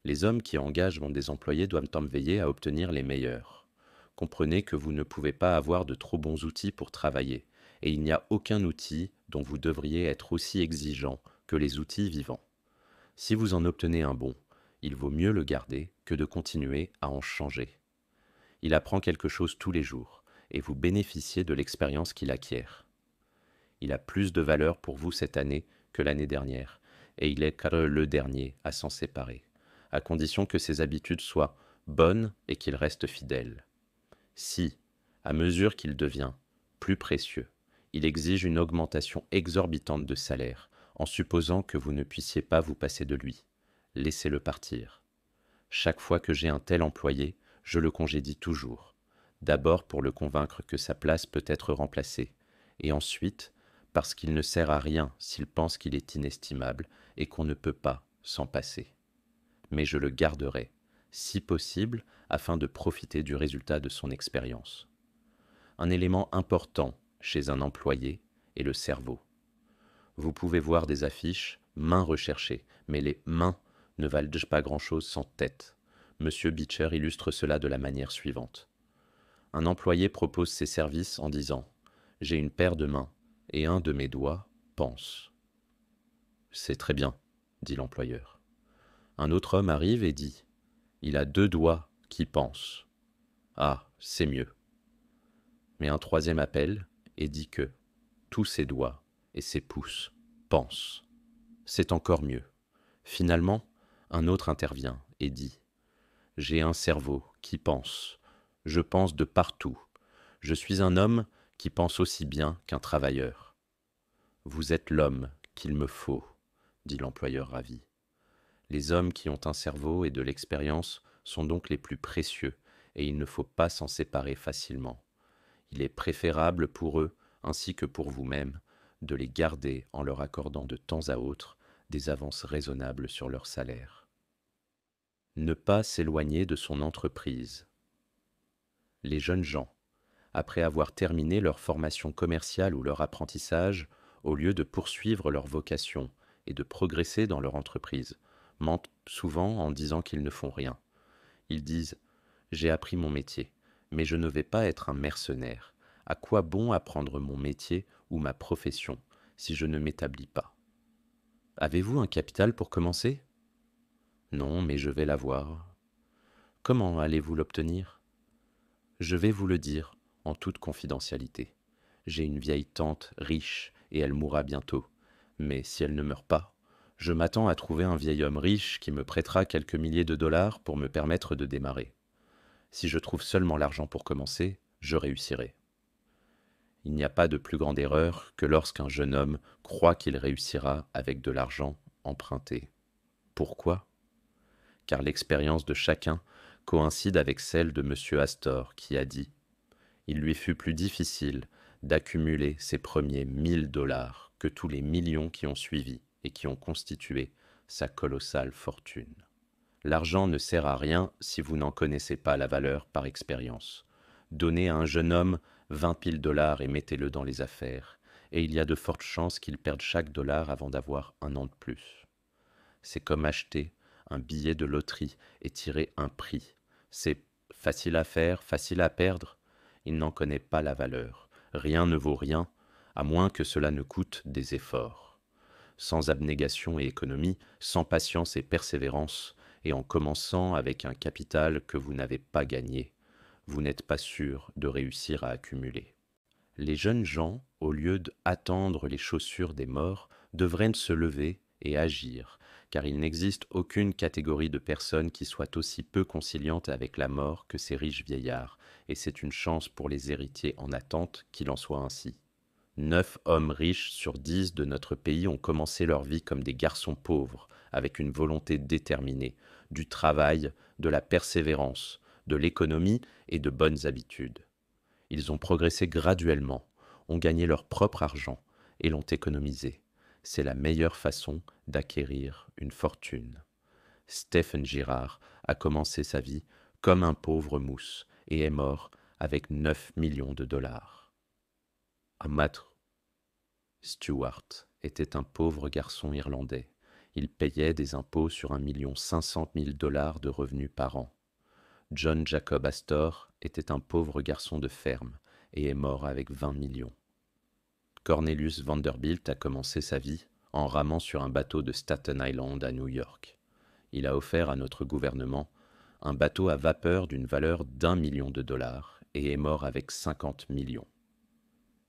Les hommes qui engagent des employés doivent en veiller à obtenir les meilleurs. Comprenez que vous ne pouvez pas avoir de trop bons outils pour travailler, et il n'y a aucun outil dont vous devriez être aussi exigeant que les outils vivants. Si vous en obtenez un bon, il vaut mieux le garder que de continuer à en changer. Il apprend quelque chose tous les jours, et vous bénéficiez de l'expérience qu'il acquiert. Il a plus de valeur pour vous cette année que l'année dernière, et il est le dernier à s'en séparer, à condition que ses habitudes soient bonnes et qu'il reste fidèle. Si, à mesure qu'il devient plus précieux, il exige une augmentation exorbitante de salaire, en supposant que vous ne puissiez pas vous passer de lui, laissez-le partir. Chaque fois que j'ai un tel employé, je le congédie toujours. D'abord pour le convaincre que sa place peut être remplacée, et ensuite parce qu'il ne sert à rien s'il pense qu'il est inestimable et qu'on ne peut pas s'en passer. Mais je le garderai, si possible, afin de profiter du résultat de son expérience. Un élément important chez un employé est le cerveau. Vous pouvez voir des affiches « mains recherchées », mais les mains ne valent pas grand-chose sans tête. Monsieur Beecher illustre cela de la manière suivante. Un employé propose ses services en disant « J'ai une paire de mains, et un de mes doigts pense. » C'est très bien, dit l'employeur. Un autre homme arrive et dit « Il a 2 doigts qui pensent. » Ah, c'est mieux. Mais un troisième appelle et dit que tous ses doigts et ses pouces pensent. C'est encore mieux. Finalement, un autre intervient et dit « J'ai un cerveau qui pense. Je pense de partout. Je suis un homme qui pense aussi bien qu'un travailleur. » Vous êtes l'homme qu'il me faut, dit l'employeur ravi. Les hommes qui ont un cerveau et de l'expérience sont donc les plus précieux, et il ne faut pas s'en séparer facilement. Il est préférable pour eux, ainsi que pour vous-même, de les garder en leur accordant de temps à autre des avances raisonnables sur leur salaire. Ne pas s'éloigner de son entreprise. Les jeunes gens, après avoir terminé leur formation commerciale ou leur apprentissage, au lieu de poursuivre leur vocation et de progresser dans leur entreprise, mentent souvent en disant qu'ils ne font rien. Ils disent: j'ai appris mon métier, mais je ne vais pas être un mercenaire. À quoi bon apprendre mon métier ou ma profession si je ne m'établis pas? Avez-vous un capital pour commencer? Non, mais je vais l'avoir. Comment allez-vous l'obtenir? Je vais vous le dire en toute confidentialité. J'ai une vieille tante riche et elle mourra bientôt. Mais si elle ne meurt pas, je m'attends à trouver un vieil homme riche qui me prêtera quelques milliers de dollars pour me permettre de démarrer. Si je trouve seulement l'argent pour commencer, je réussirai. Il n'y a pas de plus grande erreur que lorsqu'un jeune homme croit qu'il réussira avec de l'argent emprunté. Pourquoi? Car l'expérience de chacun coïncide avec celle de M. Astor qui a dit: il lui fut plus difficile d'accumuler ses premiers 1 000 $ que tous les millions qui ont suivi et qui ont constitué sa colossale fortune. L'argent ne sert à rien si vous n'en connaissez pas la valeur par expérience. Donnez à un jeune homme 20 000 $ et mettez-le dans les affaires, et il y a de fortes chances qu'il perde chaque dollar avant d'avoir un an de plus. C'est comme acheter un billet de loterie et tirer un prix. C'est facile à faire, facile à perdre. Il n'en connaît pas la valeur. Rien ne vaut rien, à moins que cela ne coûte des efforts. Sans abnégation et économie, sans patience et persévérance, et en commençant avec un capital que vous n'avez pas gagné, vous n'êtes pas sûr de réussir à accumuler. Les jeunes gens, au lieu d'attendre les chaussures des morts, devraient se lever et agir, car il n'existe aucune catégorie de personnes qui soit aussi peu conciliante avec la mort que ces riches vieillards, et c'est une chance pour les héritiers en attente qu'il en soit ainsi. 9 hommes riches sur 10 de notre pays ont commencé leur vie comme des garçons pauvres, avec une volonté déterminée, du travail, de la persévérance, de l'économie et de bonnes habitudes. Ils ont progressé graduellement, ont gagné leur propre argent et l'ont économisé. C'est la meilleure façon d'acquérir une fortune. Stephen Girard a commencé sa vie comme un pauvre mousse et est mort avec 9 millions de dollars. Amat Stewart était un pauvre garçon irlandais. Il payait des impôts sur 1 500 000 $ de revenus par an. John Jacob Astor était un pauvre garçon de ferme et est mort avec 20 millions. Cornelius Vanderbilt a commencé sa vie en ramant sur un bateau de Staten Island à New York. Il a offert à notre gouvernement un bateau à vapeur d'une valeur d'1 million de dollars et est mort avec 50 millions.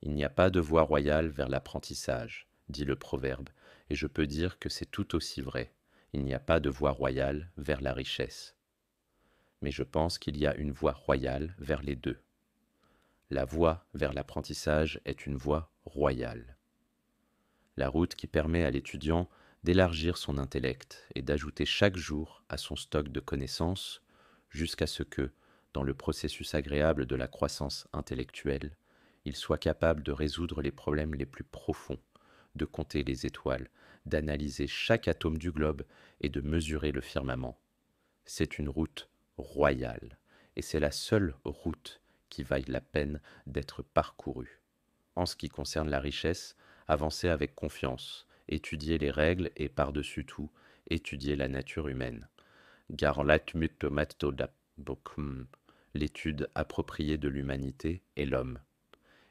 Il n'y a pas de voie royale vers l'apprentissage, dit le proverbe, et je peux dire que c'est tout aussi vrai. Il n'y a pas de voie royale vers la richesse. Mais je pense qu'il y a une voie royale vers les deux. La voie vers l'apprentissage est une voie royale. La route qui permet à l'étudiant d'élargir son intellect et d'ajouter chaque jour à son stock de connaissances jusqu'à ce que, dans le processus agréable de la croissance intellectuelle, il soit capable de résoudre les problèmes les plus profonds, de compter les étoiles, d'analyser chaque atome du globe et de mesurer le firmament. C'est une route royale, et c'est la seule route qui vaille la peine d'être parcourue. En ce qui concerne la richesse, avancez avec confiance, étudiez les règles et par-dessus tout, étudiez la nature humaine. L'étude appropriée de l'humanité est l'homme.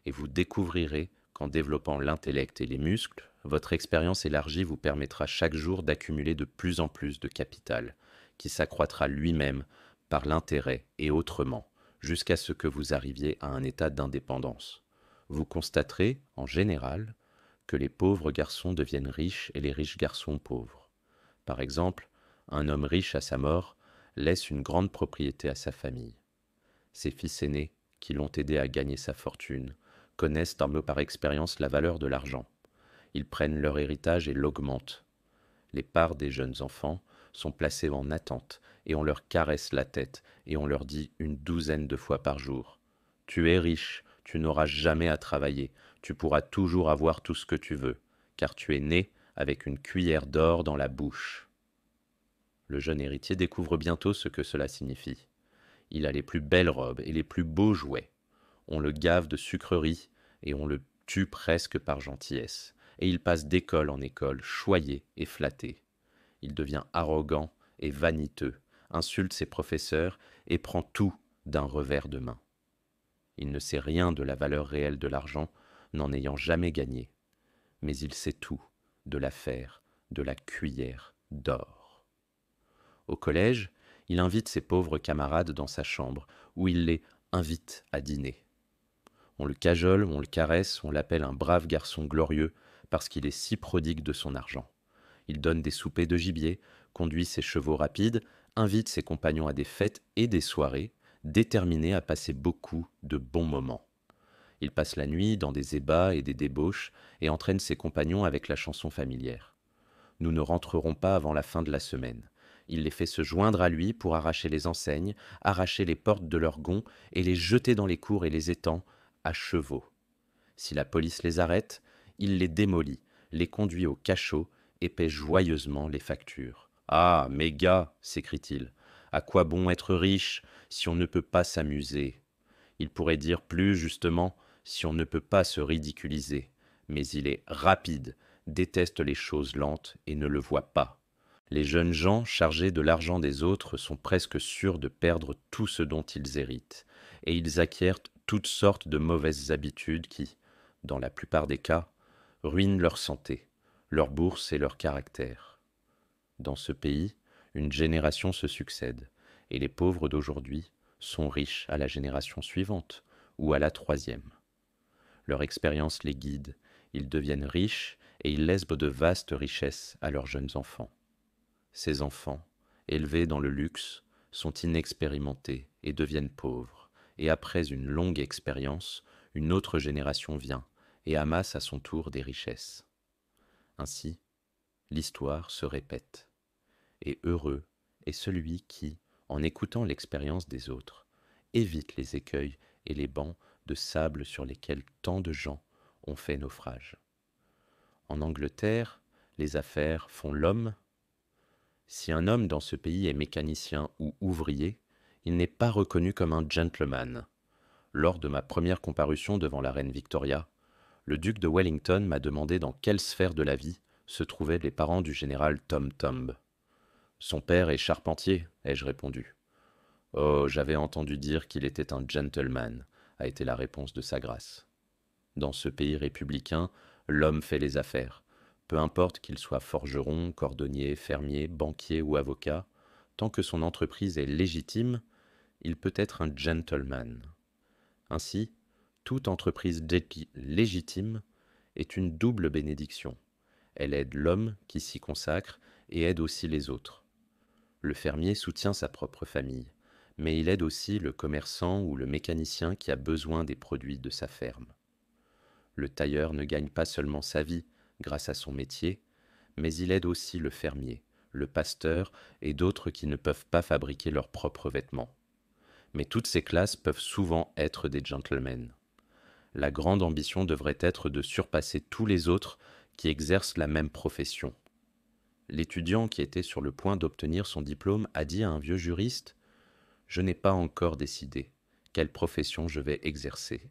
Et vous découvrirez qu'en développant l'intellect et les muscles, votre expérience élargie vous permettra chaque jour d'accumuler de plus en plus de capital, qui s'accroîtra lui-même par l'intérêt et autrement, jusqu'à ce que vous arriviez à un état d'indépendance. Vous constaterez, en général, que les pauvres garçons deviennent riches et les riches garçons pauvres. Par exemple, un homme riche à sa mort laisse une grande propriété à sa famille. Ses fils aînés, qui l'ont aidé à gagner sa fortune, connaissent un peu par expérience la valeur de l'argent. Ils prennent leur héritage et l'augmentent. Les parts des jeunes enfants sont placées en attente et on leur caresse la tête et on leur dit une douzaine de fois par jour: tu es riche, tu n'auras jamais à travailler, tu pourras toujours avoir tout ce que tu veux, car tu es né avec une cuillère d'or dans la bouche. Le jeune héritier découvre bientôt ce que cela signifie. Il a les plus belles robes et les plus beaux jouets. On le gave de sucreries et on le tue presque par gentillesse. et il passe d'école en école, choyé et flatté. Il devient arrogant et vaniteux, insulte ses professeurs et prend tout d'un revers de main. Il ne sait rien de la valeur réelle de l'argent, n'en ayant jamais gagné, mais il sait tout de l'affaire de la cuillère d'or. Au collège, il invite ses pauvres camarades dans sa chambre, où il les invite à dîner. On le cajole, on le caresse, on l'appelle un brave garçon glorieux, parce qu'il est si prodigue de son argent. Il donne des soupers de gibier, conduit ses chevaux rapides, invite ses compagnons à des fêtes et des soirées, déterminé à passer beaucoup de bons moments. Il passe la nuit dans des ébats et des débauches et entraîne ses compagnons avec la chanson familière. Nous ne rentrerons pas avant la fin de la semaine. Il les fait se joindre à lui pour arracher les enseignes, arracher les portes de leurs gonds et les jeter dans les cours et les étangs à chevaux. Si la police les arrête, il les démolit, les conduit au cachot et paie joyeusement les factures. Ah, mes gars, s'écrie-t-il, à quoi bon être riche si on ne peut pas s'amuser? Il pourrait dire plus justement si on ne peut pas se ridiculiser. Mais il est rapide, déteste les choses lentes et ne le voit pas. Les jeunes gens chargés de l'argent des autres sont presque sûrs de perdre tout ce dont ils héritent, et ils acquièrent toutes sortes de mauvaises habitudes qui, dans la plupart des cas, ruinent leur santé, leur bourse et leur caractère. Dans ce pays, une génération se succède, et les pauvres d'aujourd'hui sont riches à la génération suivante ou à la troisième. Leur expérience les guide, ils deviennent riches et ils laissent de vastes richesses à leurs jeunes enfants. Ces enfants, élevés dans le luxe, sont inexpérimentés et deviennent pauvres, et après une longue expérience, une autre génération vient et amasse à son tour des richesses. Ainsi, l'histoire se répète, et heureux est celui qui, en écoutant l'expérience des autres, évite les écueils et les bancs de sable sur lesquels tant de gens ont fait naufrage. En Angleterre, les affaires font l'homme. Si un homme dans ce pays est mécanicien ou ouvrier, il n'est pas reconnu comme un gentleman. Lors de ma première comparution devant la reine Victoria, le duc de Wellington m'a demandé dans quelle sphère de la vie se trouvaient les parents du général Tom Thumb. Son père est charpentier, ai-je répondu. Oh, j'avais entendu dire qu'il était un gentleman, a été la réponse de sa grâce. Dans ce pays républicain, l'homme fait les affaires. Peu importe qu'il soit forgeron, cordonnier, fermier, banquier ou avocat, tant que son entreprise est légitime, il peut être un gentleman. Ainsi, toute entreprise légitime est une double bénédiction. Elle aide l'homme qui s'y consacre et aide aussi les autres. Le fermier soutient sa propre famille, mais il aide aussi le commerçant ou le mécanicien qui a besoin des produits de sa ferme. Le tailleur ne gagne pas seulement sa vie grâce à son métier, mais il aide aussi le fermier, le pasteur et d'autres qui ne peuvent pas fabriquer leurs propres vêtements. Mais toutes ces classes peuvent souvent être des gentlemen. La grande ambition devrait être de surpasser tous les autres qui exercent la même profession. L'étudiant qui était sur le point d'obtenir son diplôme a dit à un vieux juriste « Je n'ai pas encore décidé quelle profession je vais exercer.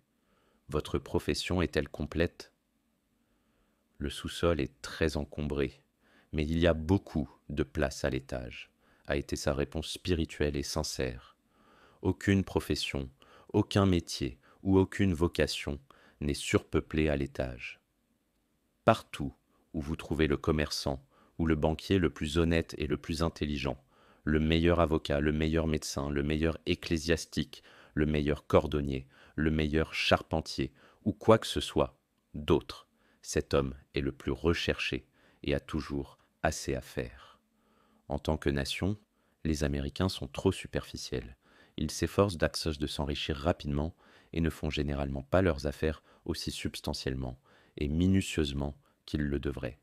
Votre profession est-elle complète ?» Le sous-sol est très encombré, mais il y a beaucoup de place à l'étage, a été sa réponse spirituelle et sincère. Aucune profession, aucun métier ou aucune vocation n'est surpeuplée à l'étage. Partout où vous trouvez le commerçant ou le banquier le plus honnête et le plus intelligent, le meilleur avocat, le meilleur médecin, le meilleur ecclésiastique, le meilleur cordonnier, le meilleur charpentier, ou quoi que ce soit d'autre, cet homme est le plus recherché et a toujours assez à faire. En tant que nation, les Américains sont trop superficiels. Ils s'efforcent de s'enrichir rapidement et ne font généralement pas leurs affaires aussi substantiellement et minutieusement qu'ils le devraient.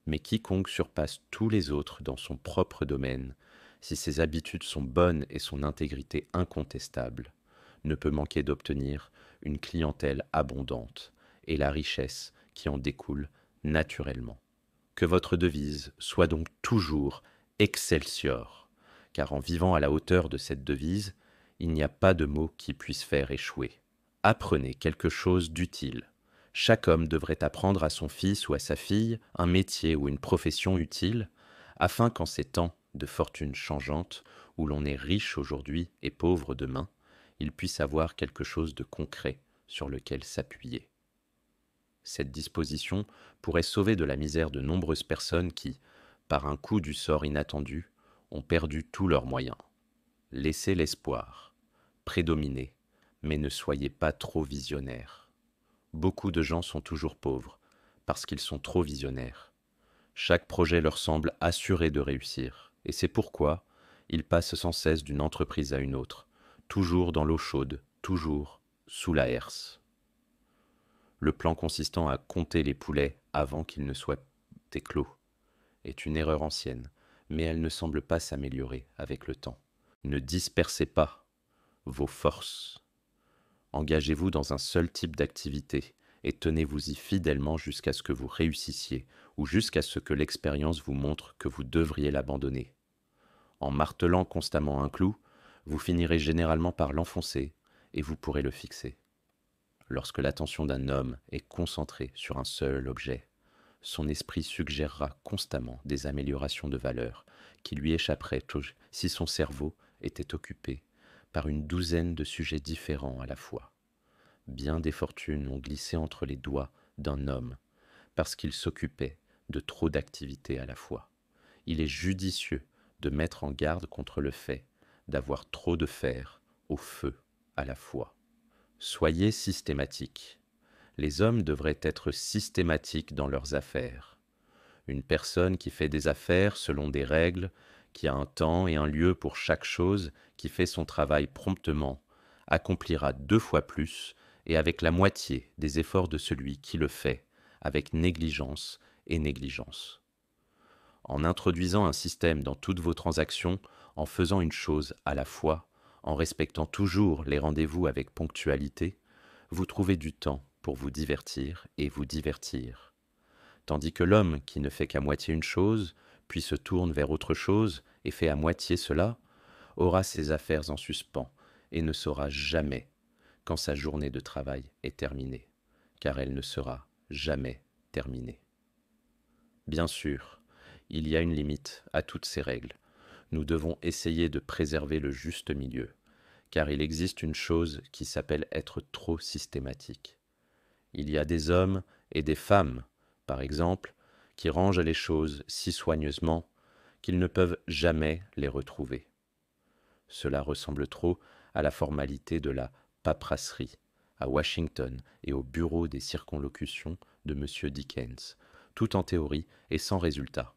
Mais quiconque surpasse tous les autres dans son propre domaine, si ses habitudes sont bonnes et son intégrité incontestable, ne peut manquer d'obtenir une clientèle abondante et la richesse qui en découle naturellement. Que votre devise soit donc toujours Excelsior, car en vivant à la hauteur de cette devise, il n'y a pas de mot qui puisse faire échouer. Apprenez quelque chose d'utile. Chaque homme devrait apprendre à son fils ou à sa fille un métier ou une profession utile, afin qu'en ces temps de fortune changeante, où l'on est riche aujourd'hui et pauvre demain, il puisse avoir quelque chose de concret sur lequel s'appuyer. Cette disposition pourrait sauver de la misère de nombreuses personnes qui, par un coup du sort inattendu, ont perdu tous leurs moyens. Laissez l'espoir prédominer, mais ne soyez pas trop visionnaires. Beaucoup de gens sont toujours pauvres, parce qu'ils sont trop visionnaires. Chaque projet leur semble assuré de réussir, et c'est pourquoi ils passent sans cesse d'une entreprise à une autre, toujours dans l'eau chaude, toujours sous la herse. Le plan consistant à compter les poulets avant qu'ils ne soient éclos est une erreur ancienne, mais elle ne semble pas s'améliorer avec le temps. Ne dispersez pas vos forces. Engagez-vous dans un seul type d'activité et tenez-vous-y fidèlement jusqu'à ce que vous réussissiez ou jusqu'à ce que l'expérience vous montre que vous devriez l'abandonner. En martelant constamment un clou, vous finirez généralement par l'enfoncer et vous pourrez le fixer. Lorsque l'attention d'un homme est concentrée sur un seul objet, son esprit suggérera constamment des améliorations de valeur qui lui échapperaient si son cerveau était occupé par une douzaine de sujets différents à la fois. Bien des fortunes ont glissé entre les doigts d'un homme parce qu'il s'occupait de trop d'activités à la fois. Il est judicieux de mettre en garde contre le fait d'avoir trop de fer au feu à la fois. Soyez systématiques. Les hommes devraient être systématiques dans leurs affaires. Une personne qui fait des affaires selon des règles, qui a un temps et un lieu pour chaque chose, qui fait son travail promptement, accomplira 2 fois plus et avec la moitié des efforts de celui qui le fait avec négligence et négligence. En introduisant un système dans toutes vos transactions, en faisant une chose à la fois, en respectant toujours les rendez-vous avec ponctualité, vous trouvez du temps pour vous divertir et vous divertir. Tandis que l'homme qui ne fait qu'à moitié une chose, puis se tourne vers autre chose et fait à moitié cela, aura ses affaires en suspens et ne saura jamais quand sa journée de travail est terminée, car elle ne sera jamais terminée. Bien sûr, il y a une limite à toutes ces règles. Nous devons essayer de préserver le juste milieu, car il existe une chose qui s'appelle être trop systématique. Il y a des hommes et des femmes, par exemple, qui rangent les choses si soigneusement qu'ils ne peuvent jamais les retrouver. Cela ressemble trop à la formalité de la paperasserie à Washington et au bureau des circonlocutions de M. Dickens, tout en théorie et sans résultat.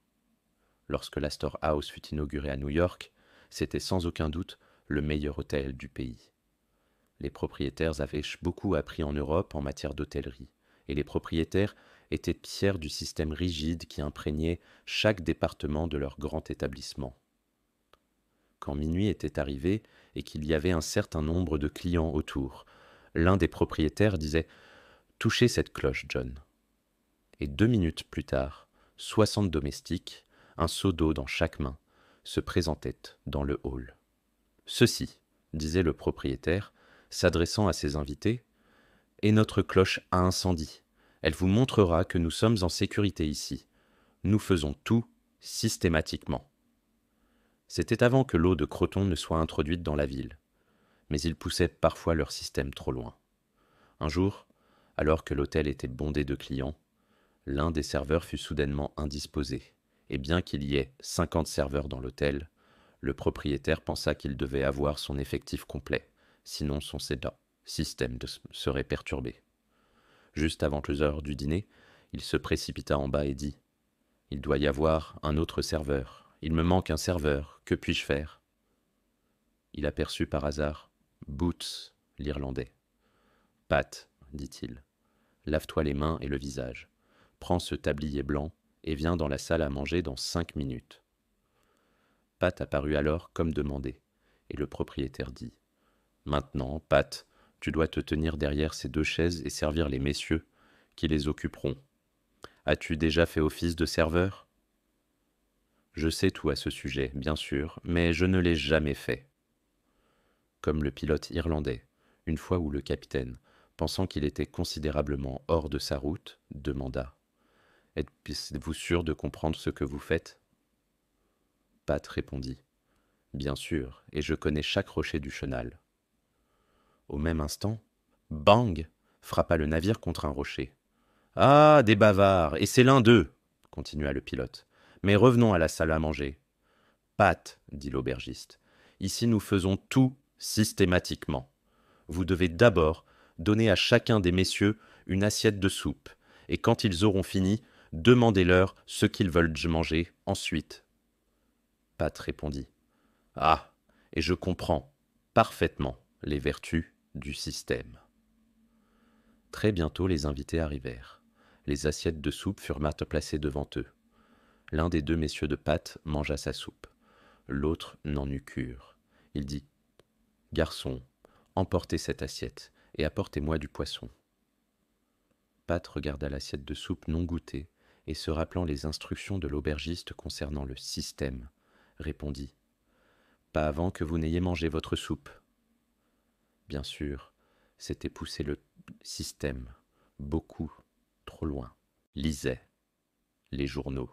Lorsque l'Astor House fut inauguré à New York, c'était sans aucun doute le meilleur hôtel du pays. Les propriétaires avaient beaucoup appris en Europe en matière d'hôtellerie, et les propriétaires étaient fiers du système rigide qui imprégnait chaque département de leur grand établissement. Quand minuit était arrivé et qu'il y avait un certain nombre de clients autour, l'un des propriétaires disait « Touchez cette cloche, John ». Et 2 minutes plus tard, 60 domestiques, un seau d'eau dans chaque main, se présentaient dans le hall. « Ceci, disait le propriétaire, s'adressant à ses invités, est notre cloche à incendie. Elle vous montrera que nous sommes en sécurité ici. Nous faisons tout systématiquement. » C'était avant que l'eau de Croton ne soit introduite dans la ville, mais ils poussaient parfois leur système trop loin. Un jour, alors que l'hôtel était bondé de clients, l'un des serveurs fut soudainement indisposé, et bien qu'il y ait 50 serveurs dans l'hôtel, le propriétaire pensa qu'il devait avoir son effectif complet, sinon son système serait perturbé. Juste avant l'heure du dîner, il se précipita en bas et dit « Il doit y avoir un autre serveur. Il me manque un serveur. Que puis-je faire ?» Il aperçut par hasard Boots, l'Irlandais. « Pat, dit-il, lave-toi les mains et le visage. Prends ce tablier blanc et viens dans la salle à manger dans 5 minutes. » Pat apparut alors comme demandé, et le propriétaire dit « Maintenant, Pat, tu dois te tenir derrière ces 2 chaises et servir les messieurs qui les occuperont. As-tu déjà fait office de serveur ? » « Je sais tout à ce sujet, bien sûr, mais je ne l'ai jamais fait. » Comme le pilote irlandais, une fois où le capitaine, pensant qu'il était considérablement hors de sa route, demanda: Êtes-vous sûr de comprendre ce que vous faites? Pat répondit: Bien sûr, et je connais chaque rocher du chenal. Au même instant, bang! Frappa le navire contre un rocher. Ah, des bavards, et c'est l'un d'eux, continua le pilote. Mais revenons à la salle à manger. Pat, dit l'aubergiste, ici nous faisons tout systématiquement. Vous devez d'abord donner à chacun des messieurs une assiette de soupe, et quand ils auront fini, demandez-leur ce qu'ils veulent manger ensuite. Pat répondit: Ah, et je comprends parfaitement les vertus du système. Très bientôt les invités arrivèrent. Les assiettes de soupe furent placées devant eux. L'un des deux messieurs de Pat mangea sa soupe. L'autre n'en eut cure. Il dit: Garçon, emportez cette assiette et apportez-moi du poisson. Pat regarda l'assiette de soupe non goûtée et, se rappelant les instructions de l'aubergiste concernant le système, répondit: Pas avant que vous n'ayez mangé votre soupe. Bien sûr, c'était pousser le système beaucoup trop loin. Lisez les journaux.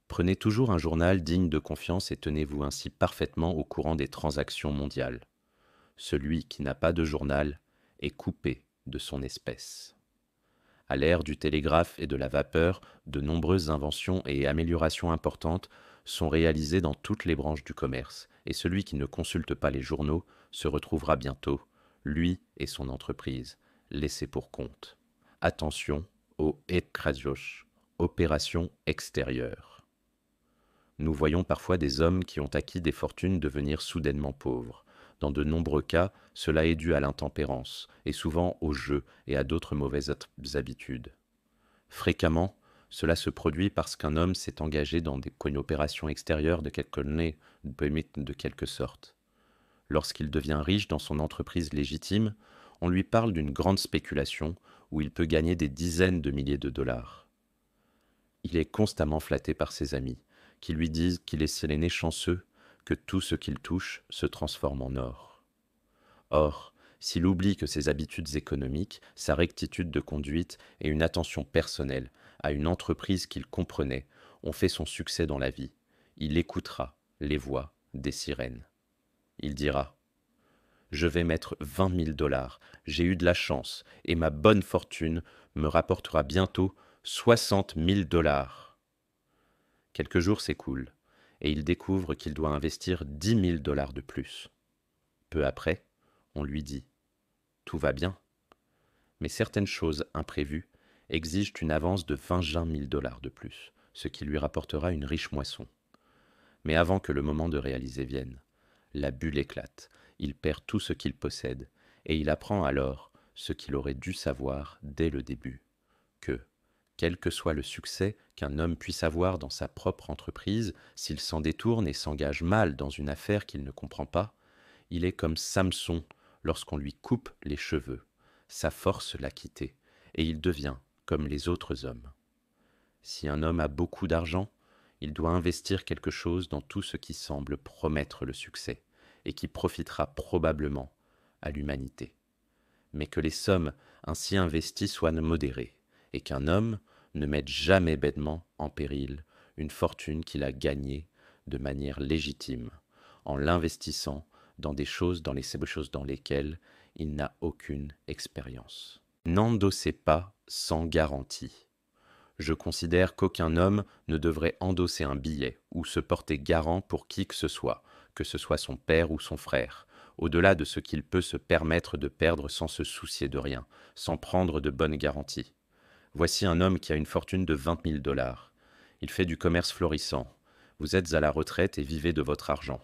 Prenez toujours un journal digne de confiance et tenez-vous ainsi parfaitement au courant des transactions mondiales. Celui qui n'a pas de journal est coupé de son espèce. À l'ère du télégraphe et de la vapeur, de nombreuses inventions et améliorations importantes sont réalisées dans toutes les branches du commerce, et celui qui ne consulte pas les journaux se retrouvera bientôt, lui et son entreprise, laissés pour compte. Attention aux ekraziosh, opérations extérieures. Nous voyons parfois des hommes qui ont acquis des fortunes devenir soudainement pauvres. Dans de nombreux cas, cela est dû à l'intempérance, et souvent au jeu et à d'autres mauvaises habitudes. Fréquemment, cela se produit parce qu'un homme s'est engagé dans une opération extérieure de quelque sorte. Lorsqu'il devient riche dans son entreprise légitime, on lui parle d'une grande spéculation où il peut gagner des dizaines de milliers de dollars. Il est constamment flatté par ses amis, qui lui disent qu'il est né chanceux, que tout ce qu'il touche se transforme en or. Or, s'il oublie que ses habitudes économiques, sa rectitude de conduite et une attention personnelle à une entreprise qu'il comprenait ont fait son succès dans la vie, il écoutera les voix des sirènes. Il dira: Je vais mettre 20 000 dollars, j'ai eu de la chance, et ma bonne fortune me rapportera bientôt 60 000 dollars. Quelques jours s'écoulent, et il découvre qu'il doit investir 10 000 dollars de plus. Peu après, on lui dit: Tout va bien. Mais certaines choses imprévues exigent une avance de 20 000 dollars de plus, ce qui lui rapportera une riche moisson. Mais avant que le moment de réaliser vienne, la bulle éclate, il perd tout ce qu'il possède, et il apprend alors ce qu'il aurait dû savoir dès le début, que, quel que soit le succès qu'un homme puisse avoir dans sa propre entreprise, s'il s'en détourne et s'engage mal dans une affaire qu'il ne comprend pas, il est comme Samson lorsqu'on lui coupe les cheveux. Sa force l'a quitté, et il devient comme les autres hommes. Si un homme a beaucoup d'argent, il doit investir quelque chose dans tout ce qui semble promettre le succès, et qui profitera probablement à l'humanité. Mais que les sommes ainsi investies soient modérées, et qu'un homme ne mette jamais bêtement en péril une fortune qu'il a gagnée de manière légitime, en l'investissant dans des choses dans lesquelles il n'a aucune expérience. N'endossez pas sans garantie. Je considère qu'aucun homme ne devrait endosser un billet ou se porter garant pour qui que ce soit son père ou son frère, au-delà de ce qu'il peut se permettre de perdre sans se soucier de rien, sans prendre de bonnes garanties. Voici un homme qui a une fortune de 20 000 dollars. Il fait du commerce florissant. Vous êtes à la retraite et vivez de votre argent.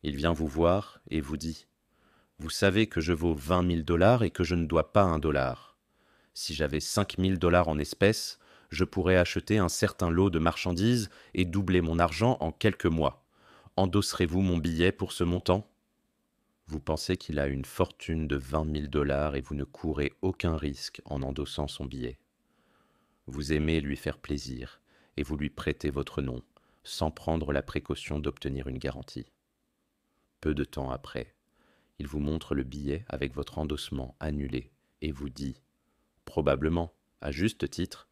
Il vient vous voir et vous dit: Vous savez que je vaux 20 000 dollars et que je ne dois pas un dollar. Si j'avais 5 000 dollars en espèces, je pourrais acheter un certain lot de marchandises et doubler mon argent en quelques mois. Endosserez-vous mon billet pour ce montant? Vous pensez qu'il a une fortune de 20 000 dollars et vous ne courez aucun risque en endossant son billet. Vous aimez lui faire plaisir et vous lui prêtez votre nom, sans prendre la précaution d'obtenir une garantie. Peu de temps après, il vous montre le billet avec votre endossement annulé et vous dit, probablement, à juste titre,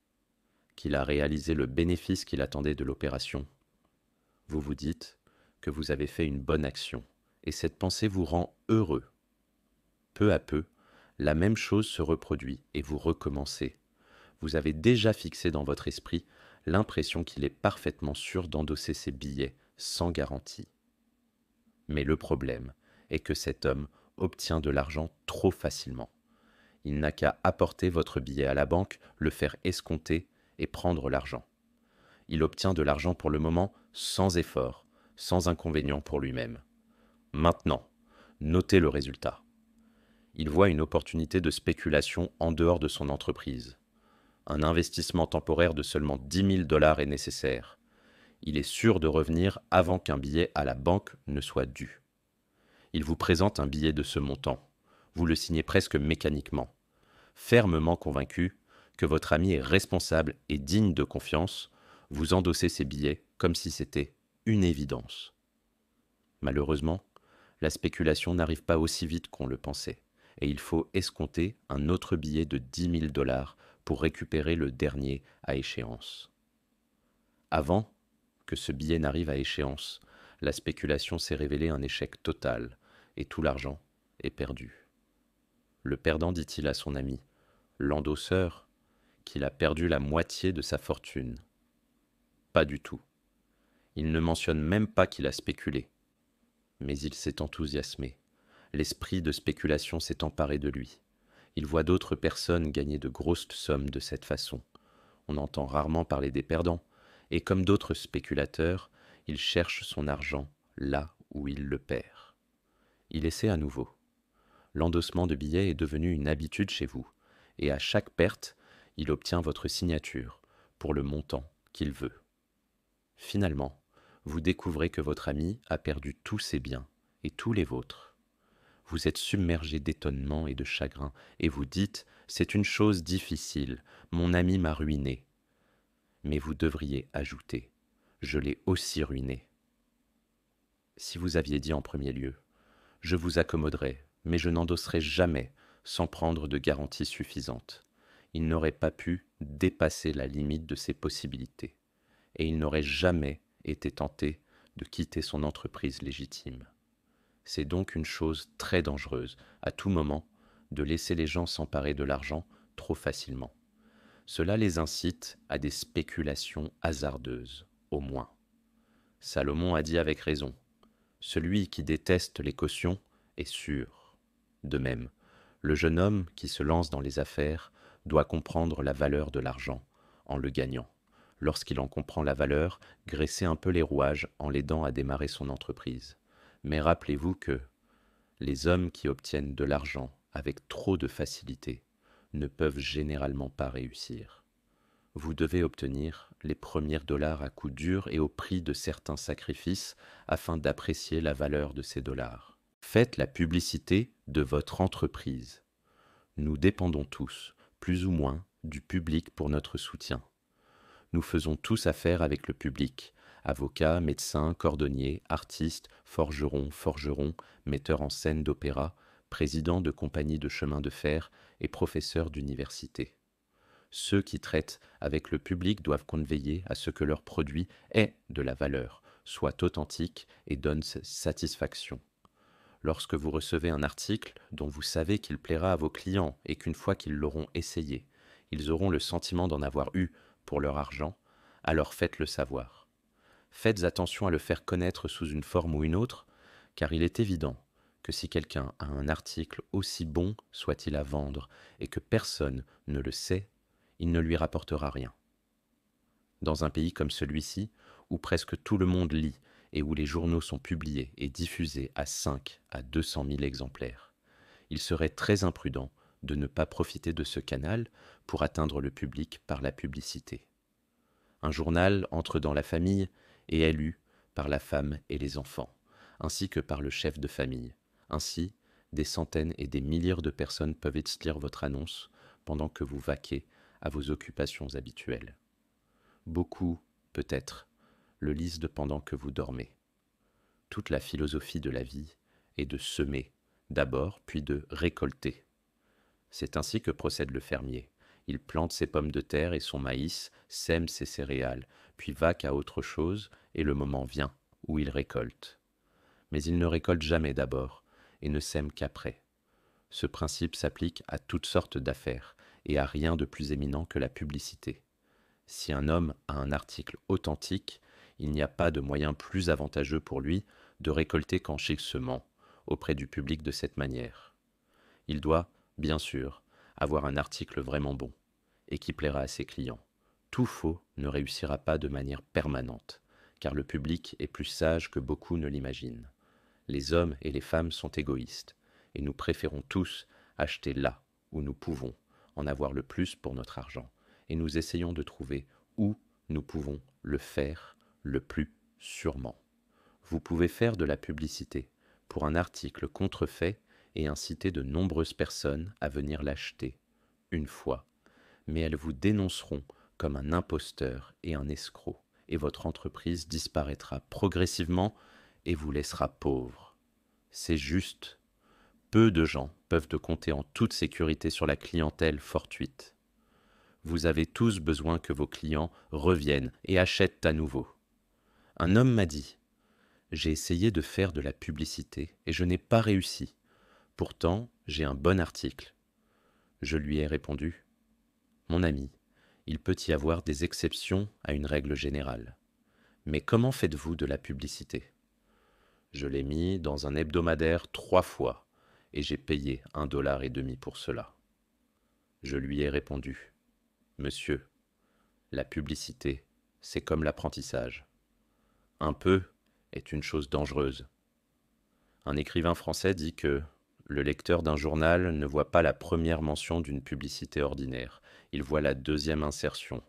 qu'il a réalisé le bénéfice qu'il attendait de l'opération. Vous vous dites que vous avez fait une bonne action, et cette pensée vous rend heureux. Peu à peu, la même chose se reproduit et vous recommencez. Vous avez déjà fixé dans votre esprit l'impression qu'il est parfaitement sûr d'endosser ces billets sans garantie. Mais le problème est que cet homme obtient de l'argent trop facilement. Il n'a qu'à apporter votre billet à la banque, le faire escompter et prendre l'argent. Il obtient de l'argent pour le moment sans effort, sans inconvénient pour lui-même. Maintenant, notez le résultat. Il voit une opportunité de spéculation en dehors de son entreprise. Un investissement temporaire de seulement 10 000 $ est nécessaire. Il est sûr de revenir avant qu'un billet à la banque ne soit dû. Il vous présente un billet de ce montant. Vous le signez presque mécaniquement, fermement convaincu que votre ami est responsable et digne de confiance. Vous endossez ces billets comme si c'était une évidence. Malheureusement, la spéculation n'arrive pas aussi vite qu'on le pensait, et il faut escompter un autre billet de 10 000 $ pour récupérer le dernier à échéance. Avant que ce billet n'arrive à échéance, la spéculation s'est révélée un échec total, et tout l'argent est perdu. Le perdant dit-il à son ami, l'endosseur, qu'il a perdu la moitié de sa fortune. Pas du tout. Il ne mentionne même pas qu'il a spéculé. Mais il s'est enthousiasmé. L'esprit de spéculation s'est emparé de lui. Il voit d'autres personnes gagner de grosses sommes de cette façon. On entend rarement parler des perdants, et comme d'autres spéculateurs, il cherche son argent là où il le perd. Il essaie à nouveau. L'endossement de billets est devenu une habitude chez vous, et à chaque perte, il obtient votre signature pour le montant qu'il veut. Finalement, vous découvrez que votre ami a perdu tous ses biens et tous les vôtres. Vous êtes submergé d'étonnement et de chagrin, et vous dites « C'est une chose difficile, mon ami m'a ruiné ». Mais vous devriez ajouter « Je l'ai aussi ruiné ». Si vous aviez dit en premier lieu « Je vous accommoderai, mais je n'endosserai jamais sans prendre de garantie suffisante », il n'aurait pas pu dépasser la limite de ses possibilités, et il n'aurait jamais été tenté de quitter son entreprise légitime. C'est donc une chose très dangereuse, à tout moment, de laisser les gens s'emparer de l'argent trop facilement. Cela les incite à des spéculations hasardeuses, au moins. Salomon a dit avec raison, « Celui qui déteste les cautions est sûr ». De même, le jeune homme qui se lance dans les affaires doit comprendre la valeur de l'argent en le gagnant. Lorsqu'il en comprend la valeur, graisser un peu les rouages en l'aidant à démarrer son entreprise. Mais rappelez-vous que les hommes qui obtiennent de l'argent avec trop de facilité ne peuvent généralement pas réussir. Vous devez obtenir les premiers dollars à coup dur et au prix de certains sacrifices afin d'apprécier la valeur de ces dollars. Faites la publicité de votre entreprise. Nous dépendons tous, plus ou moins, du public pour notre soutien. Nous faisons tous affaire avec le public, avocats, médecins, cordonniers, artistes, forgerons, metteurs en scène d'opéra, présidents de compagnies de chemin de fer et professeurs d'université. Ceux qui traitent avec le public doivent veiller à ce que leur produit ait de la valeur, soit authentique et donne satisfaction. Lorsque vous recevez un article dont vous savez qu'il plaira à vos clients et qu'une fois qu'ils l'auront essayé, ils auront le sentiment d'en avoir eu pour leur argent, alors faites-le savoir. Faites attention à le faire connaître sous une forme ou une autre, car il est évident que si quelqu'un a un article aussi bon soit-il à vendre et que personne ne le sait, il ne lui rapportera rien. Dans un pays comme celui-ci, où presque tout le monde lit et où les journaux sont publiés et diffusés à 5 à 200 000 exemplaires, il serait très imprudent de ne pas profiter de ce canal pour atteindre le public par la publicité. Un journal entre dans la famille et est lu par la femme et les enfants, ainsi que par le chef de famille. Ainsi, des centaines et des milliers de personnes peuvent lire votre annonce pendant que vous vaquez à vos occupations habituelles. Beaucoup, peut-être, le lisent pendant que vous dormez. Toute la philosophie de la vie est de semer, d'abord, puis de récolter. C'est ainsi que procède le fermier. Il plante ses pommes de terre et son maïs, sème ses céréales, puis vaque à autre chose, et le moment vient où il récolte. Mais il ne récolte jamais d'abord, et ne sème qu'après. Ce principe s'applique à toutes sortes d'affaires, et à rien de plus éminent que la publicité. Si un homme a un article authentique, il n'y a pas de moyen plus avantageux pour lui de récolter qu'enchissement auprès du public de cette manière. Il doit, bien sûr, avoir un article vraiment bon, et qui plaira à ses clients. Tout faux ne réussira pas de manière permanente, car le public est plus sage que beaucoup ne l'imaginent. Les hommes et les femmes sont égoïstes, et nous préférons tous acheter là où nous pouvons en avoir le plus pour notre argent, et nous essayons de trouver où nous pouvons le faire le plus sûrement. Vous pouvez faire de la publicité pour un article contrefait et inciter de nombreuses personnes à venir l'acheter, une fois, mais elles vous dénonceront comme un imposteur et un escroc, et votre entreprise disparaîtra progressivement et vous laissera pauvre. C'est juste. Peu de gens peuvent compter en toute sécurité sur la clientèle fortuite. Vous avez tous besoin que vos clients reviennent et achètent à nouveau. Un homme m'a dit: j'ai essayé de faire de la publicité et je n'ai pas réussi. Pourtant, j'ai un bon article. Je lui ai répondu: mon ami, il peut y avoir des exceptions à une règle générale. Mais comment faites-vous de la publicité? Je l'ai mis dans un hebdomadaire 3 fois et j'ai payé 1,50 $ pour cela. Je lui ai répondu: monsieur, la publicité, c'est comme l'apprentissage. Un peu est une chose dangereuse. Un écrivain français dit que le lecteur d'un journal ne voit pas la première mention d'une publicité ordinaire, il voit la deuxième insertion,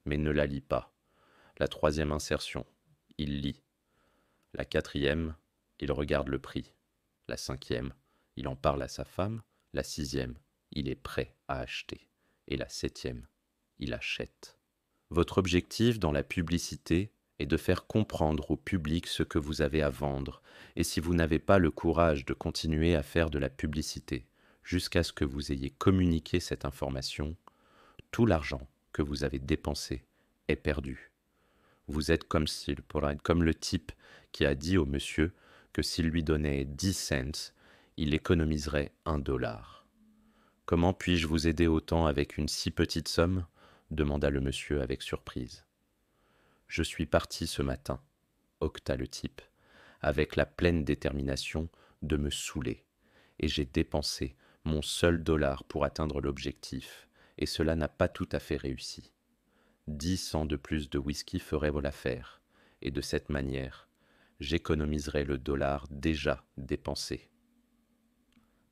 mais ne la lit pas. La troisième insertion, il lit. La quatrième, il regarde le prix. La cinquième, il en parle à sa femme. La sixième, il est prêt à acheter. Et la septième, il achète. Votre objectif dans la publicité est de faire comprendre au public ce que vous avez à vendre, et si vous n'avez pas le courage de continuer à faire de la publicité jusqu'à ce que vous ayez communiqué cette information, tout l'argent que vous avez dépensé est perdu. Vous êtes comme le type qui a dit au monsieur que s'il lui donnait 10 cents, il économiserait 1 $. Comment puis-je vous aider autant avec une si petite somme? Demanda le monsieur avec surprise. Je suis parti ce matin, octa le type, avec la pleine détermination de me saouler, et j'ai dépensé mon seul dollar pour atteindre l'objectif, et cela n'a pas tout à fait réussi. 10 cents de plus de whisky feraient l'affaire, et de cette manière, j'économiserais le dollar déjà dépensé.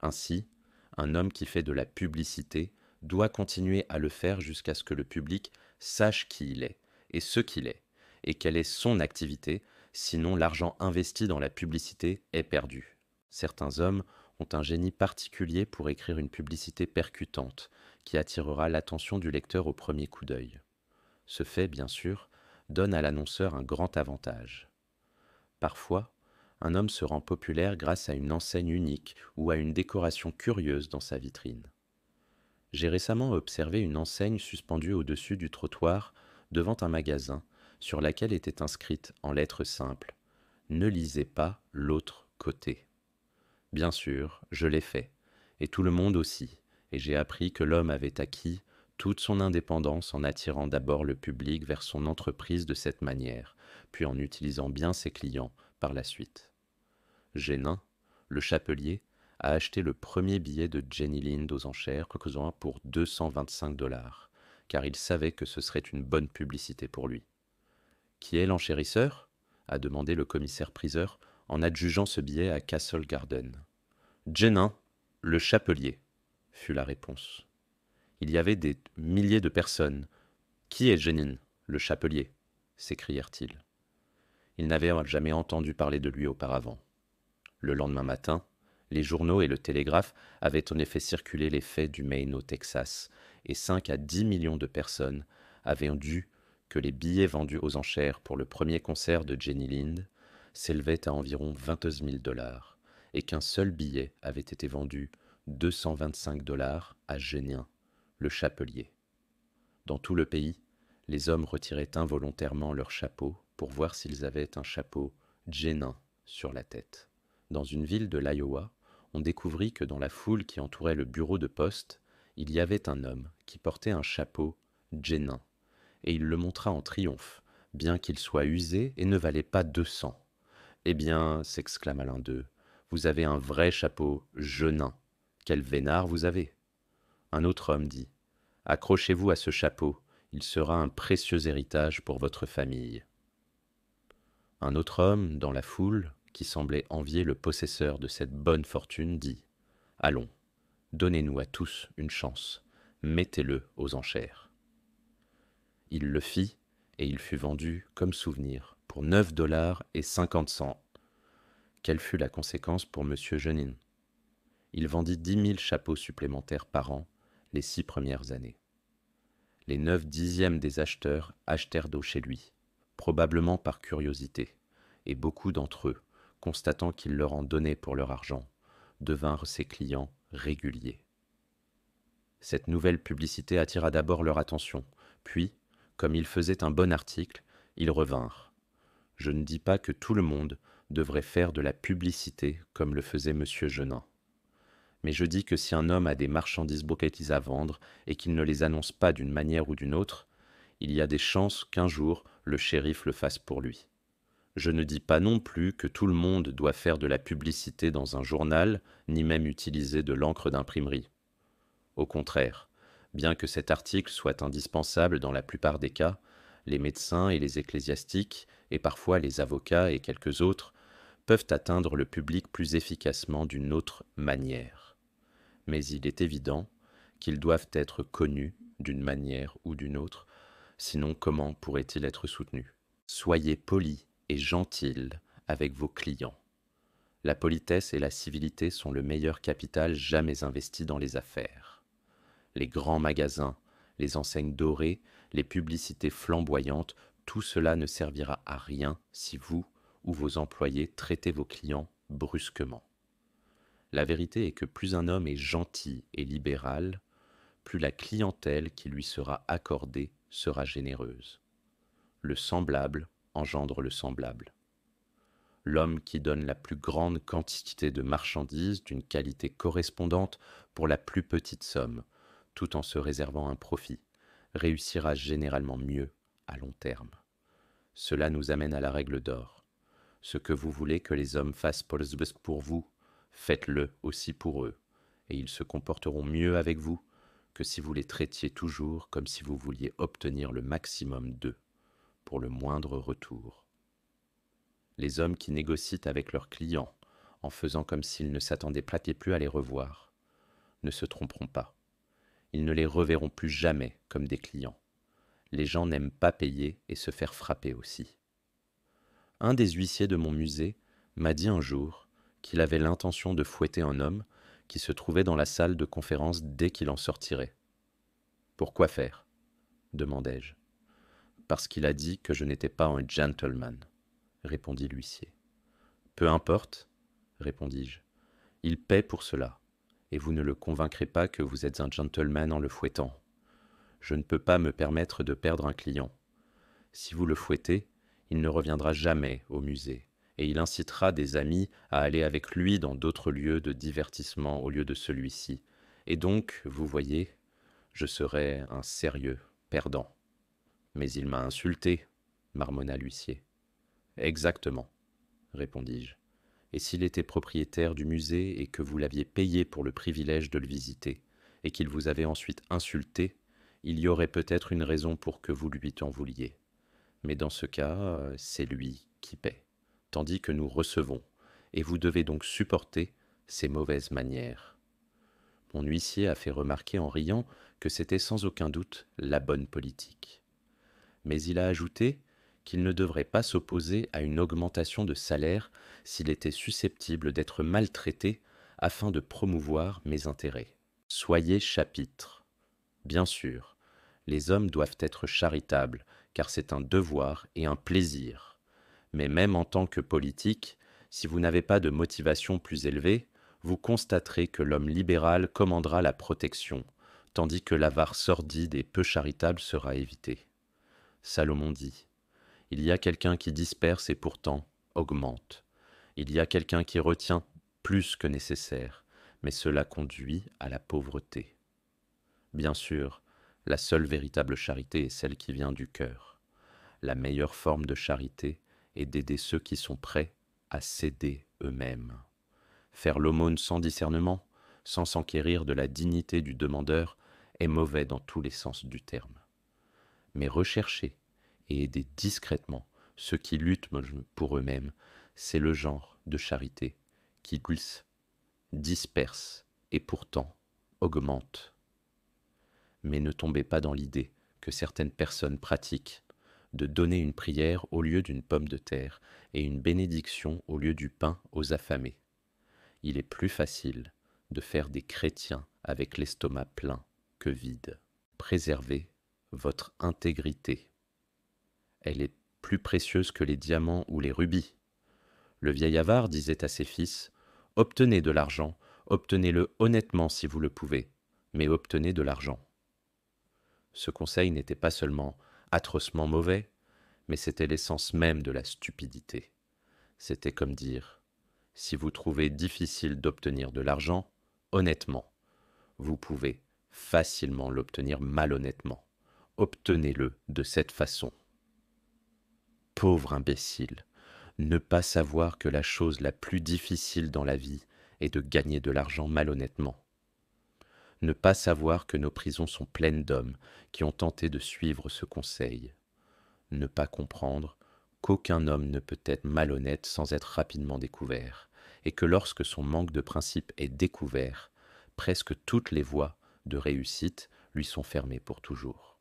Ainsi, un homme qui fait de la publicité doit continuer à le faire jusqu'à ce que le public sache qui il est, et ce qu'il est, et quelle est son activité, sinon l'argent investi dans la publicité est perdu. Certains hommes ont un génie particulier pour écrire une publicité percutante, qui attirera l'attention du lecteur au premier coup d'œil. Ce fait, bien sûr, donne à l'annonceur un grand avantage. Parfois, un homme se rend populaire grâce à une enseigne unique ou à une décoration curieuse dans sa vitrine. J'ai récemment observé une enseigne suspendue au-dessus du trottoir devant un magasin sur laquelle était inscrite en lettres simples: ne lisez pas l'autre côté. Bien sûr, je l'ai fait, et tout le monde aussi, et j'ai appris que l'homme avait acquis toute son indépendance en attirant d'abord le public vers son entreprise de cette manière, puis en utilisant bien ses clients par la suite. Génin, le chapelier, a acheté le premier billet de Jenny Lind aux enchères pour 225 $, car il savait que ce serait une bonne publicité pour lui. Qui est l'enchérisseur? A demandé le commissaire-priseur en adjugeant ce billet à Castle Garden. Génin, le chapelier, fut la réponse. Il y avait des milliers de personnes. Qui est Génin, le chapelier? S'écrièrent-ils. Ils n'avaient jamais entendu parler de lui auparavant. Le lendemain matin, les journaux et le télégraphe avaient en effet circulé les faits du Maine au Texas, et 5 à 10 millions de personnes avaient dû que les billets vendus aux enchères pour le premier concert de Jenny Lind s'élevaient à environ 22 000 $, et qu'un seul billet avait été vendu $225 à Génin, le chapelier. Dans tout le pays, les hommes retiraient involontairement leur chapeau pour voir s'ils avaient un chapeau Génin sur la tête. Dans une ville de l'Iowa, on découvrit que dans la foule qui entourait le bureau de poste, il y avait un homme qui portait un chapeau Génin, et il le montra en triomphe, bien qu'il soit usé et ne valait pas 200. Eh bien, s'exclama l'un d'eux, vous avez un vrai chapeau Genin. Quel vénard vous avez! Un autre homme dit, accrochez-vous à ce chapeau, il sera un précieux héritage pour votre famille. Un autre homme, dans la foule, qui semblait envier le possesseur de cette bonne fortune, dit « Allons, donnez-nous à tous une chance, mettez-le aux enchères. » Il le fit, et il fut vendu comme souvenir pour $9,50. Quelle fut la conséquence pour M. Genin? Il vendit 10 000 chapeaux supplémentaires par an les 6 premières années. Les 9/10 des acheteurs achetèrent d'eau chez lui, probablement par curiosité, et beaucoup d'entre eux, constatant qu'il leur en donnait pour leur argent, devinrent ses clients réguliers. Cette nouvelle publicité attira d'abord leur attention, puis, comme ils faisaient un bon article, ils revinrent. Je ne dis pas que tout le monde devrait faire de la publicité comme le faisait M. Genin. Mais je dis que si un homme a des marchandises brocatises à vendre et qu'il ne les annonce pas d'une manière ou d'une autre, il y a des chances qu'un jour le shérif le fasse pour lui. Je ne dis pas non plus que tout le monde doit faire de la publicité dans un journal, ni même utiliser de l'encre d'imprimerie. Au contraire, bien que cet article soit indispensable dans la plupart des cas, les médecins et les ecclésiastiques, et parfois les avocats et quelques autres, peuvent atteindre le public plus efficacement d'une autre manière. Mais il est évident qu'ils doivent être connus d'une manière ou d'une autre, sinon comment pourraient-ils être soutenus? Soyez polis et gentils avec vos clients. La politesse et la civilité sont le meilleur capital jamais investi dans les affaires. Les grands magasins, les enseignes dorées, les publicités flamboyantes, tout cela ne servira à rien si vous ou vos employés traitez vos clients brusquement. La vérité est que plus un homme est gentil et libéral, plus la clientèle qui lui sera accordée sera généreuse. Le semblable engendre le semblable. L'homme qui donne la plus grande quantité de marchandises d'une qualité correspondante pour la plus petite somme, tout en se réservant un profit, réussira généralement mieux à long terme. Cela nous amène à la règle d'or. Ce que vous voulez que les hommes fassent pour vous, faites-le aussi pour eux, et ils se comporteront mieux avec vous que si vous les traitiez toujours comme si vous vouliez obtenir le maximum d'eux, pour le moindre retour. Les hommes qui négocient avec leurs clients, en faisant comme s'ils ne s'attendaient plus à les revoir, ne se tromperont pas. Ils ne les reverront plus jamais comme des clients. Les gens n'aiment pas payer et se faire frapper aussi. Un des huissiers de mon musée m'a dit un jour qu'il avait l'intention de fouetter un homme qui se trouvait dans la salle de conférence dès qu'il en sortirait. « Pourquoi faire ?» demandai-je. « Parce qu'il a dit que je n'étais pas un gentleman, » répondit l'huissier. « Peu importe, » répondis-je. « Il paie pour cela, et vous ne le convaincrez pas que vous êtes un gentleman en le fouettant. Je ne peux pas me permettre de perdre un client. Si vous le fouettez, il ne reviendra jamais au musée, et il incitera des amis à aller avec lui dans d'autres lieux de divertissement au lieu de celui-ci. Et donc, vous voyez, je serai un sérieux perdant. » « Mais il m'a insulté, » marmonna l'huissier. « Exactement, » répondis-je. « Et s'il était propriétaire du musée et que vous l'aviez payé pour le privilège de le visiter, et qu'il vous avait ensuite insulté, il y aurait peut-être une raison pour que vous lui en vouliez. Mais dans ce cas, c'est lui qui paie, tandis que nous recevons, et vous devez donc supporter ses mauvaises manières. » Mon huissier a fait remarquer en riant que c'était sans aucun doute la bonne politique. Mais il a ajouté qu'il ne devrait pas s'opposer à une augmentation de salaire s'il était susceptible d'être maltraité afin de promouvoir mes intérêts. Soyez chapitre. Bien sûr, les hommes doivent être charitables, car c'est un devoir et un plaisir. Mais même en tant que politique, si vous n'avez pas de motivation plus élevée, vous constaterez que l'homme libéral commandera la protection, tandis que l'avare sordide et peu charitable sera évité. Salomon dit: il y a quelqu'un qui disperse et pourtant augmente. Il y a quelqu'un qui retient plus que nécessaire, mais cela conduit à la pauvreté. Bien sûr, la seule véritable charité est celle qui vient du cœur. La meilleure forme de charité est d'aider ceux qui sont prêts à s'aider eux-mêmes. Faire l'aumône sans discernement, sans s'enquérir de la dignité du demandeur, est mauvais dans tous les sens du terme. Mais rechercher et aider discrètement ceux qui luttent pour eux-mêmes, c'est le genre de charité qui glisse, disperse et pourtant augmente. Mais ne tombez pas dans l'idée que certaines personnes pratiquent de donner une prière au lieu d'une pomme de terre et une bénédiction au lieu du pain aux affamés. Il est plus facile de faire des chrétiens avec l'estomac plein que vide. Préservez votre intégrité. Elle est plus précieuse que les diamants ou les rubis. Le vieil avare disait à ses fils: obtenez de l'argent, obtenez-le honnêtement si vous le pouvez, mais obtenez de l'argent. Ce conseil n'était pas seulement atrocement mauvais, mais c'était l'essence même de la stupidité. C'était comme dire: si vous trouvez difficile d'obtenir de l'argent, honnêtement, vous pouvez facilement l'obtenir malhonnêtement. Obtenez-le de cette façon. Pauvre imbécile, ne pas savoir que la chose la plus difficile dans la vie est de gagner de l'argent malhonnêtement. Ne pas savoir que nos prisons sont pleines d'hommes qui ont tenté de suivre ce conseil. Ne pas comprendre qu'aucun homme ne peut être malhonnête sans être rapidement découvert, et que lorsque son manque de principe est découvert, presque toutes les voies de réussite lui sont fermées pour toujours.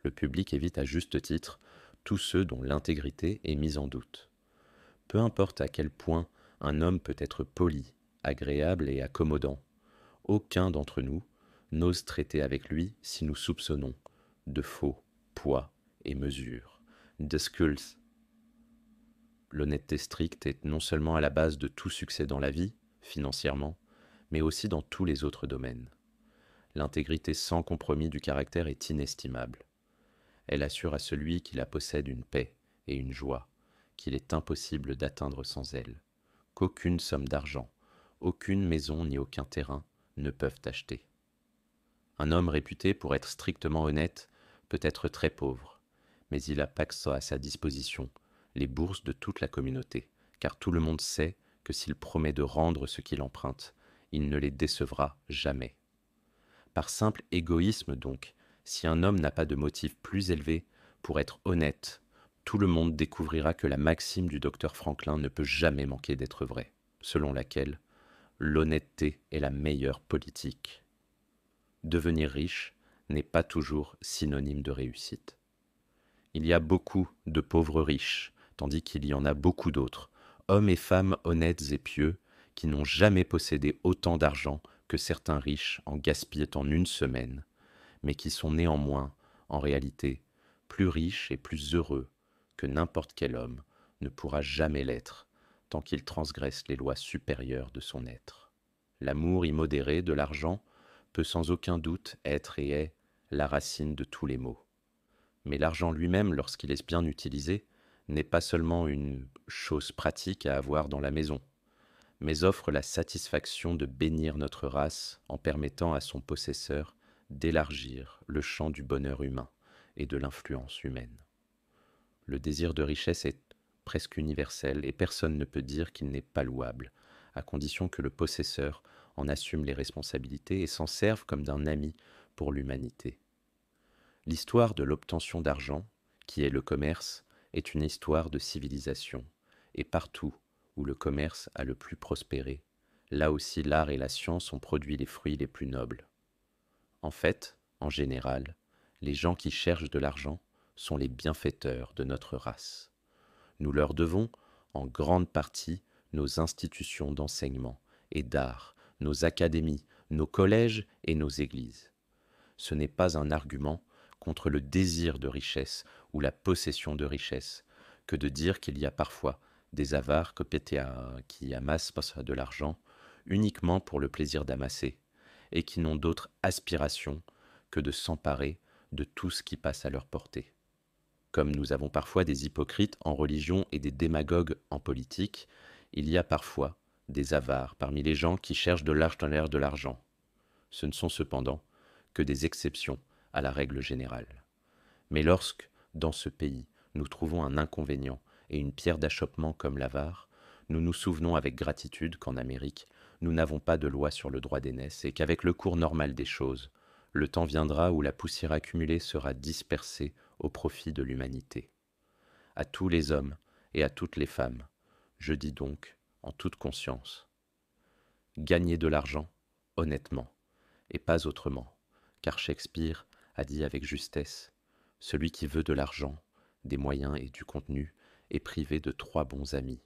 Le public évite à juste titre tous ceux dont l'intégrité est mise en doute. Peu importe à quel point un homme peut être poli, agréable et accommodant, aucun d'entre nous n'ose traiter avec lui si nous soupçonnons de faux poids et mesures, de skulls. L'honnêteté stricte est non seulement à la base de tout succès dans la vie, financièrement, mais aussi dans tous les autres domaines. L'intégrité sans compromis du caractère est inestimable. Elle assure à celui qui la possède une paix et une joie qu'il est impossible d'atteindre sans elle, qu'aucune somme d'argent, aucune maison ni aucun terrain ne peuvent acheter. Un homme réputé pour être strictement honnête peut être très pauvre, mais il a à sa disposition les bourses de toute la communauté, car tout le monde sait que s'il promet de rendre ce qu'il emprunte, il ne les décevra jamais. Par simple égoïsme donc, si un homme n'a pas de motif plus élevé pour être honnête, tout le monde découvrira que la maxime du docteur Franklin ne peut jamais manquer d'être vraie, selon laquelle l'honnêteté est la meilleure politique. Devenir riche n'est pas toujours synonyme de réussite. Il y a beaucoup de pauvres riches, tandis qu'il y en a beaucoup d'autres, hommes et femmes honnêtes et pieux, qui n'ont jamais possédé autant d'argent que certains riches en gaspillent en une semaine, mais qui sont néanmoins, en réalité, plus riches et plus heureux que n'importe quel homme ne pourra jamais l'être, tant qu'il transgresse les lois supérieures de son être. L'amour immodéré de l'argent peut sans aucun doute être et est la racine de tous les maux. Mais l'argent lui-même, lorsqu'il est bien utilisé, n'est pas seulement une chose pratique à avoir dans la maison, mais offre la satisfaction de bénir notre race en permettant à son possesseur d'élargir le champ du bonheur humain et de l'influence humaine. Le désir de richesse est presque universel et personne ne peut dire qu'il n'est pas louable, à condition que le possesseur en assume les responsabilités et s'en serve comme d'un ami pour l'humanité. L'histoire de l'obtention d'argent, qui est le commerce, est une histoire de civilisation, et partout où le commerce a le plus prospéré, là aussi l'art et la science ont produit les fruits les plus nobles. En fait, en général, les gens qui cherchent de l'argent sont les bienfaiteurs de notre race. Nous leur devons, en grande partie, nos institutions d'enseignement et d'art, nos académies, nos collèges et nos églises. Ce n'est pas un argument contre le désir de richesse ou la possession de richesse que de dire qu'il y a parfois des avares qui amassent de l'argent uniquement pour le plaisir d'amasser, et qui n'ont d'autre aspiration que de s'emparer de tout ce qui passe à leur portée. Comme nous avons parfois des hypocrites en religion et des démagogues en politique, il y a parfois des avares parmi les gens qui cherchent de l'argent. Ce ne sont cependant que des exceptions à la règle générale. Mais lorsque, dans ce pays, nous trouvons un inconvénient et une pierre d'achoppement comme l'avare, nous nous souvenons avec gratitude qu'en Amérique, nous n'avons pas de loi sur le droit d'aînesse et qu'avec le cours normal des choses, le temps viendra où la poussière accumulée sera dispersée au profit de l'humanité. À tous les hommes et à toutes les femmes, je dis donc, en toute conscience, gagnez de l'argent honnêtement et pas autrement, car Shakespeare a dit avec justesse, celui qui veut de l'argent, des moyens et du contenu est privé de 3 bons amis,